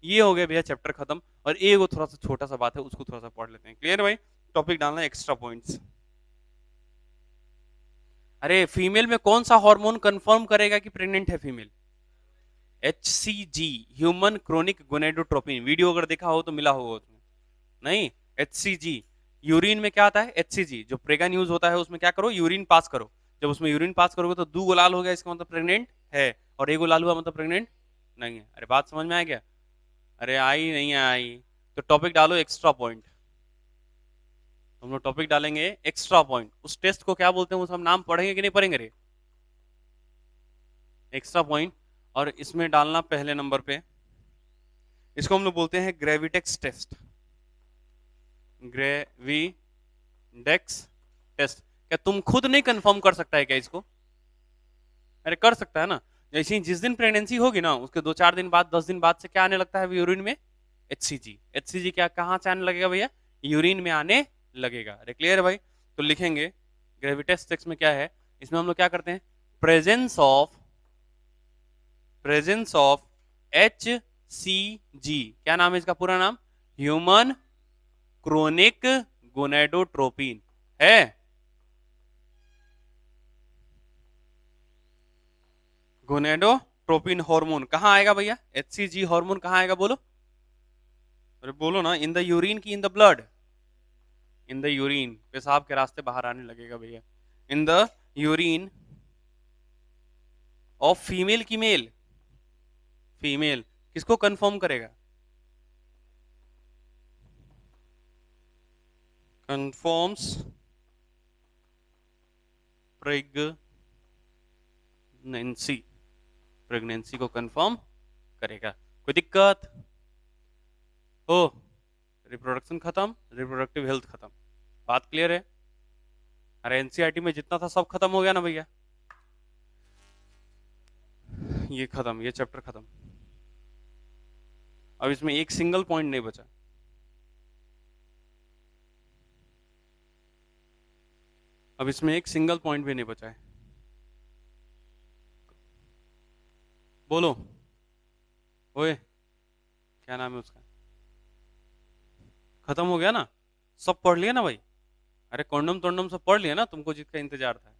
ये हो गया भैया चैप्टर खत्म। और एक वो थोड़ा सा छोटा सा बात है उसको थोड़ा सा पढ़ लेते हैं, क्लियर भाई? टॉपिक डालना एक्स्ट्रा पॉइंट्स। अरे फीमेल में कौन सा हार्मोन कंफर्म करेगा कि प्रेग्नेंट है female? HCG, human chronic gonadotropin. Video अगर देखा हो तो मिला होगा उसमें। नहीं, HCG यूरिन में क्या आता है? HCG जो प्रेगन यूज होता है उसमें क्या करो? यूरिन पास करो। जब उसमें यूरिन पास करोगे तो 2 लाल हो गया, इसका मतलब प्रेग्नेंट है, और 1 लाल हुआ मतलब प्रेग्नेंट नहीं है। अरे बात समझ में आ गया? अरे आई नहीं आई? तो टॉपिक डालो एक्स्ट्रा पॉइंट। हम लोग टॉपिक डालेंगे एक्स्ट्रा पॉइंट। उस टेस्ट को क्या बोलते हैं वो सब नाम पढ़ेंगे कि नहीं पढ़ेंगे रे? Extra point. और इसमें डालना पहले नंबर पे इसको हम लोग बोलते हैं ग्रेविटेक्स टेस्ट। ग्रेविडेक्स टेस्ट। क्या तुम खुद नहीं कंफर्म कर सकता है क्या इसको? अरे कर सकता है ना। जैसे ही जिस दिन प्रेगनेंसी होगी ना, उसके 2-4 दिन बाद, 10 दिन बाद से क्या आने लगता है यूरिन में? HCG। HCG क्या कहाँ से आने लगेगा भैया? यूरिन में आने लगेगा। अरे क्लियर है भाई? तो लिखेंगे ग्रेविटेक्स टेस्ट में क्या है, इसमें हम लोग क्या करते हैं, प्रेजेंस ऑफ HCG। क्या नाम है इसका पूरा नाम? ह्यूमन क्रोनिक गोनेडोट्रोपिन है। गोनेडोट्रोपिन हार्मोन कहाँ आएगा भैया? HCG हार्मोन कहाँ आएगा बोलो? अरे बोलो ना। इन द यूरिन की in the blood? In the urine, पेशाब के रास्ते बाहर आने लगेगा भैया। In the urine of female की मेल? फीमेल। किसको कंफर्म करेगा? कंफर्म्स प्रेगनेंसी को कंफर्म करेगा। कोई दिक्कत हो? रिप्रोडक्शन खत्म, रिप्रोडक्टिव हेल्थ खत्म। बात क्लियर है? अरे एनसीईआरटी में जितना था सब खत्म हो गया ना भैया। ये खत्म, ये चैप्टर खत्म। अब इसमें एक सिंगल पॉइंट नहीं बचा। अब इसमें एक सिंगल पॉइंट भी नहीं बचा है। बोलो ओए, क्या नाम है उसका? खत्म हो गया ना? सब पढ़ लिया ना भाई? अरे कॉन्डम तोंडम सब पढ़ लिया ना, तुमको जिसका इंतजार था?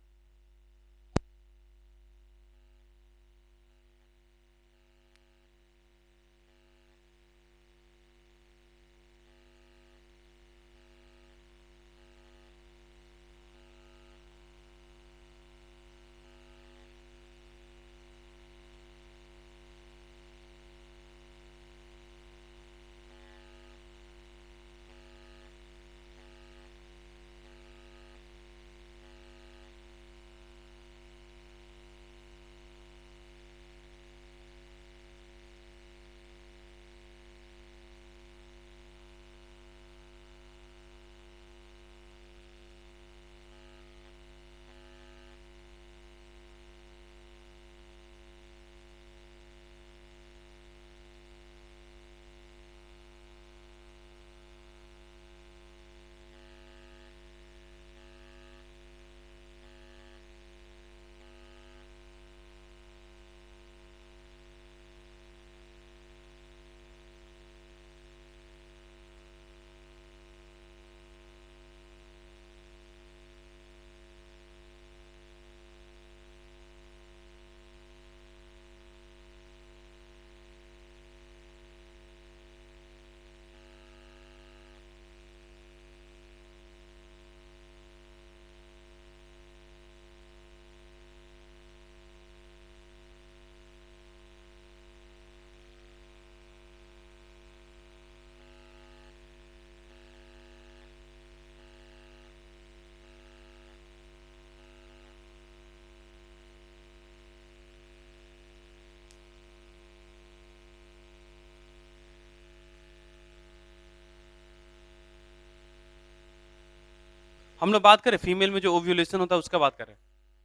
हम लोग बात करें फीमेल में जो ओव्यूलेशन होता है उसका बात करें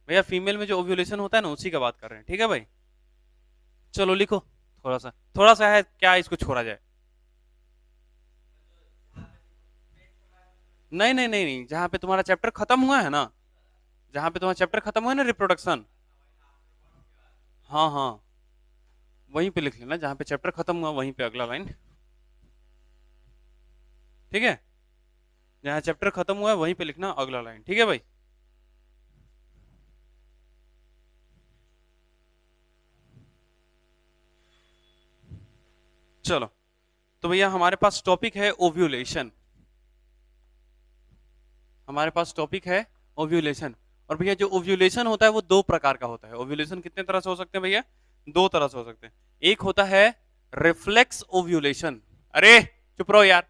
भैया। फीमेल में जो ओव्यूलेशन होता है ना, उसी का बात कर रहे हैं। ठीक है भाई? चलो लिखो। थोड़ा सा है क्या, इसको छोड़ा जाए? नहीं नहीं नहीं नहीं, जहां पे तुम्हारा चैप्टर खत्म हुआ है ना, जहां पे तुम्हारा चैप्टर खत्म हुआ है ना, रिप्रोडक्शन। हाँ हाँ, वहीं पे लिख लेना जहां पे चैप्टर खत्म हुआ, वहीं पे अगला लाइन। ठीक है? जहां चैप्टर खत्म हुआ है वहीं पे लिखना अगला लाइन। ठीक है भाई? चलो, तो भैया हमारे पास टॉपिक है ओव्यूलेशन। हमारे पास टॉपिक है ओव्यूलेशन। और भैया जो ओव्यूलेशन होता है वो दो प्रकार का होता है। ओव्यूलेशन कितने तरह से हो सकते हैं भैया? दो तरह से हो सकते हैं। एक होता है रिफ्लेक्स ओव्यूलेशन। अरे चुप रहो यार,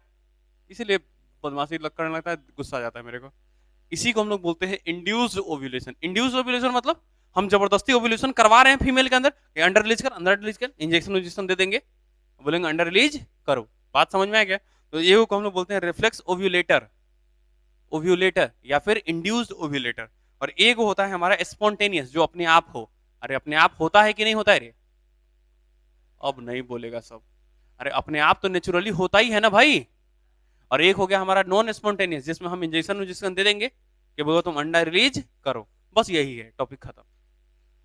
इसीलिए बदमाशी करने लगता है, गुस्सा आ जाता है मेरे को। इसी को हम लोग बोलते हैं इंड्यूस्ड ओव्यूलेशन। इंड्यूस्ड ओव्यूलेशन मतलब हम जबरदस्ती ओव्यूलेशन करवा रहे हैं फीमेल के अंदर, अंडर रिलीज कर, अंदर रिलीज कर, इंजेक्शन इंजेक्शन दे देंगे, बोलेंगे अंडर रिलीज करो। बात समझ में आ गया? तो ये को हम लोग बोलते हैं रिफ्लेक्स ओव्यूलेटर, ओव्यूलेटर या फिर इंड्यूस्ड ओव्यूलेटर। और एक होता है हमारा स्पॉन्टेनियस, जो अपने आप हो। अरे अपने आप होता है कि नहीं होता है रे? अब नहीं बोलेगा सब। अरे अपने आप तो नेचुरली होता ही है ना भाई। और एक हो गया हमारा नॉन स्पॉन्टेनियस, जिसमें हम इंजेक्शन इंजेक्शन दे देंगे कि बोलो तुम अंडा रिलीज करो, बस यही है, टॉपिक खत्म।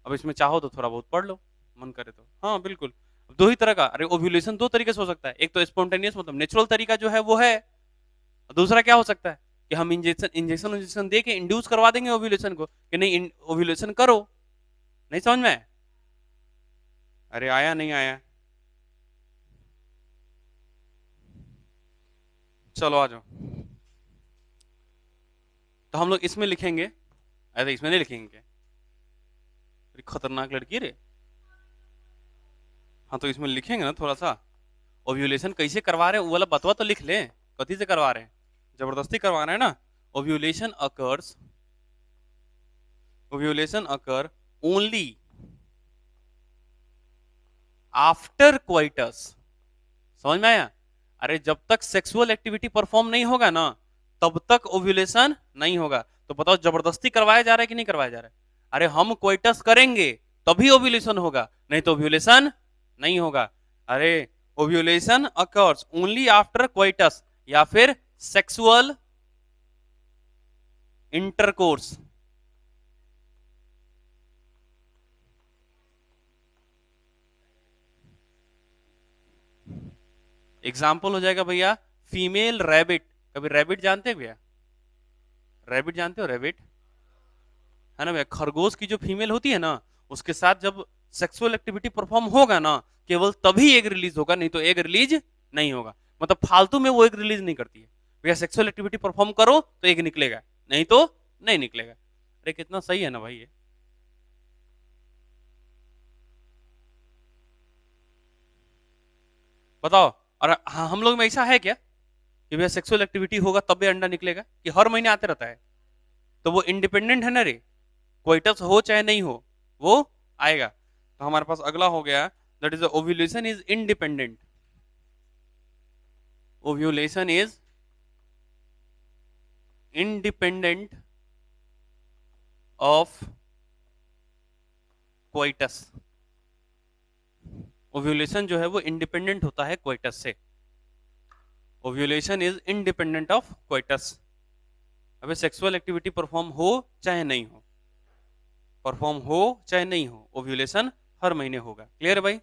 अब इसमें चाहो तो थोड़ा बहुत पढ़ लो, मन करे तो। हाँ बिल्कुल। दो ही तरह का, अरे ओव्यूलेशन दो तरीके से हो सकता है। एक तो स्पॉन्टेनियस मतलब नेचुरल तरीका जो है वो है, और दूसरा क्या हो सकता है कि हम इंजेक्शन इंजेक्शन इंजेक्शन दे के इंड्यूस करवा देंगे ओव्यूलेशन को कि नहीं ओव्यूलेशन करो। नहीं समझ में? अरे आया नहीं आया? चलो आ जाओ। तो हम लोग इसमें लिखेंगे, अरे इसमें नहीं लिखेंगे, खतरनाक लड़की रे। हाँ तो इसमें लिखेंगे ना थोड़ा सा, ओव्यूलेशन कैसे करवा रहे हैं वो वाला बतवा तो लिख ले, कथी से करवा रहे हैं, जबरदस्ती करवा रहे हैं ना। ओव्यूलेशन अकर्स, ओव्यूलेशन अकर ओनली आफ्टर क्वाइटस। समझ में आया? अरे जब तक सेक्सुअल एक्टिविटी परफॉर्म नहीं होगा ना, तब तक ओव्यूलेशन नहीं होगा। तो बताओ जबरदस्ती करवाया जा रहा है कि नहीं करवाया जा रहा है? अरे हम क्वाइटस करेंगे तभी ओव्यूलेशन होगा, नहीं तो ओव्यूलेशन नहीं होगा। अरे ovulation occurs only after coitus या फिर सेक्सुअल इंटरकोर्स। एग्जाम्पल हो जाएगा भैया फीमेल रैबिट। कभी रैबिट जानते हो भैया? रैबिट जानते हो? रैबिट है ना भैया, खरगोश की जो फीमेल होती है ना, उसके साथ जब सेक्सुअल एक्टिविटी परफॉर्म होगा ना, केवल तभी एग रिलीज होगा, नहीं तो एग रिलीज नहीं होगा। मतलब फालतू में वो एग रिलीज नहीं करती है भैया। सेक्सुअल एक्टिविटी परफॉर्म करो तो एग निकलेगा, नहीं तो नहीं निकलेगा। अरे कितना सही है ना भाई ये। बताओ। और हाँ, हम लोग में ऐसा है क्या कि भैया सेक्सुअल एक्टिविटी होगा तब भी अंडा निकलेगा, कि हर महीने आते रहता है? तो वो इंडिपेंडेंट है ना रे, कोइटस हो चाहे नहीं हो वो आएगा। तो हमारे पास अगला हो गया, that is ovulation is independent. Ovulation is independent of coitus. Ovulation जो है वो इंडिपेंडेंट होता है कोइटस से। Ovulation is independent of coitus. अबे सेक्सुअल एक्टिविटी परफॉर्म हो चाहे नहीं हो, परफॉर्म हो चाहे नहीं हो, ओव्यूलेशन हर महीने होगा। क्लियर है भाई?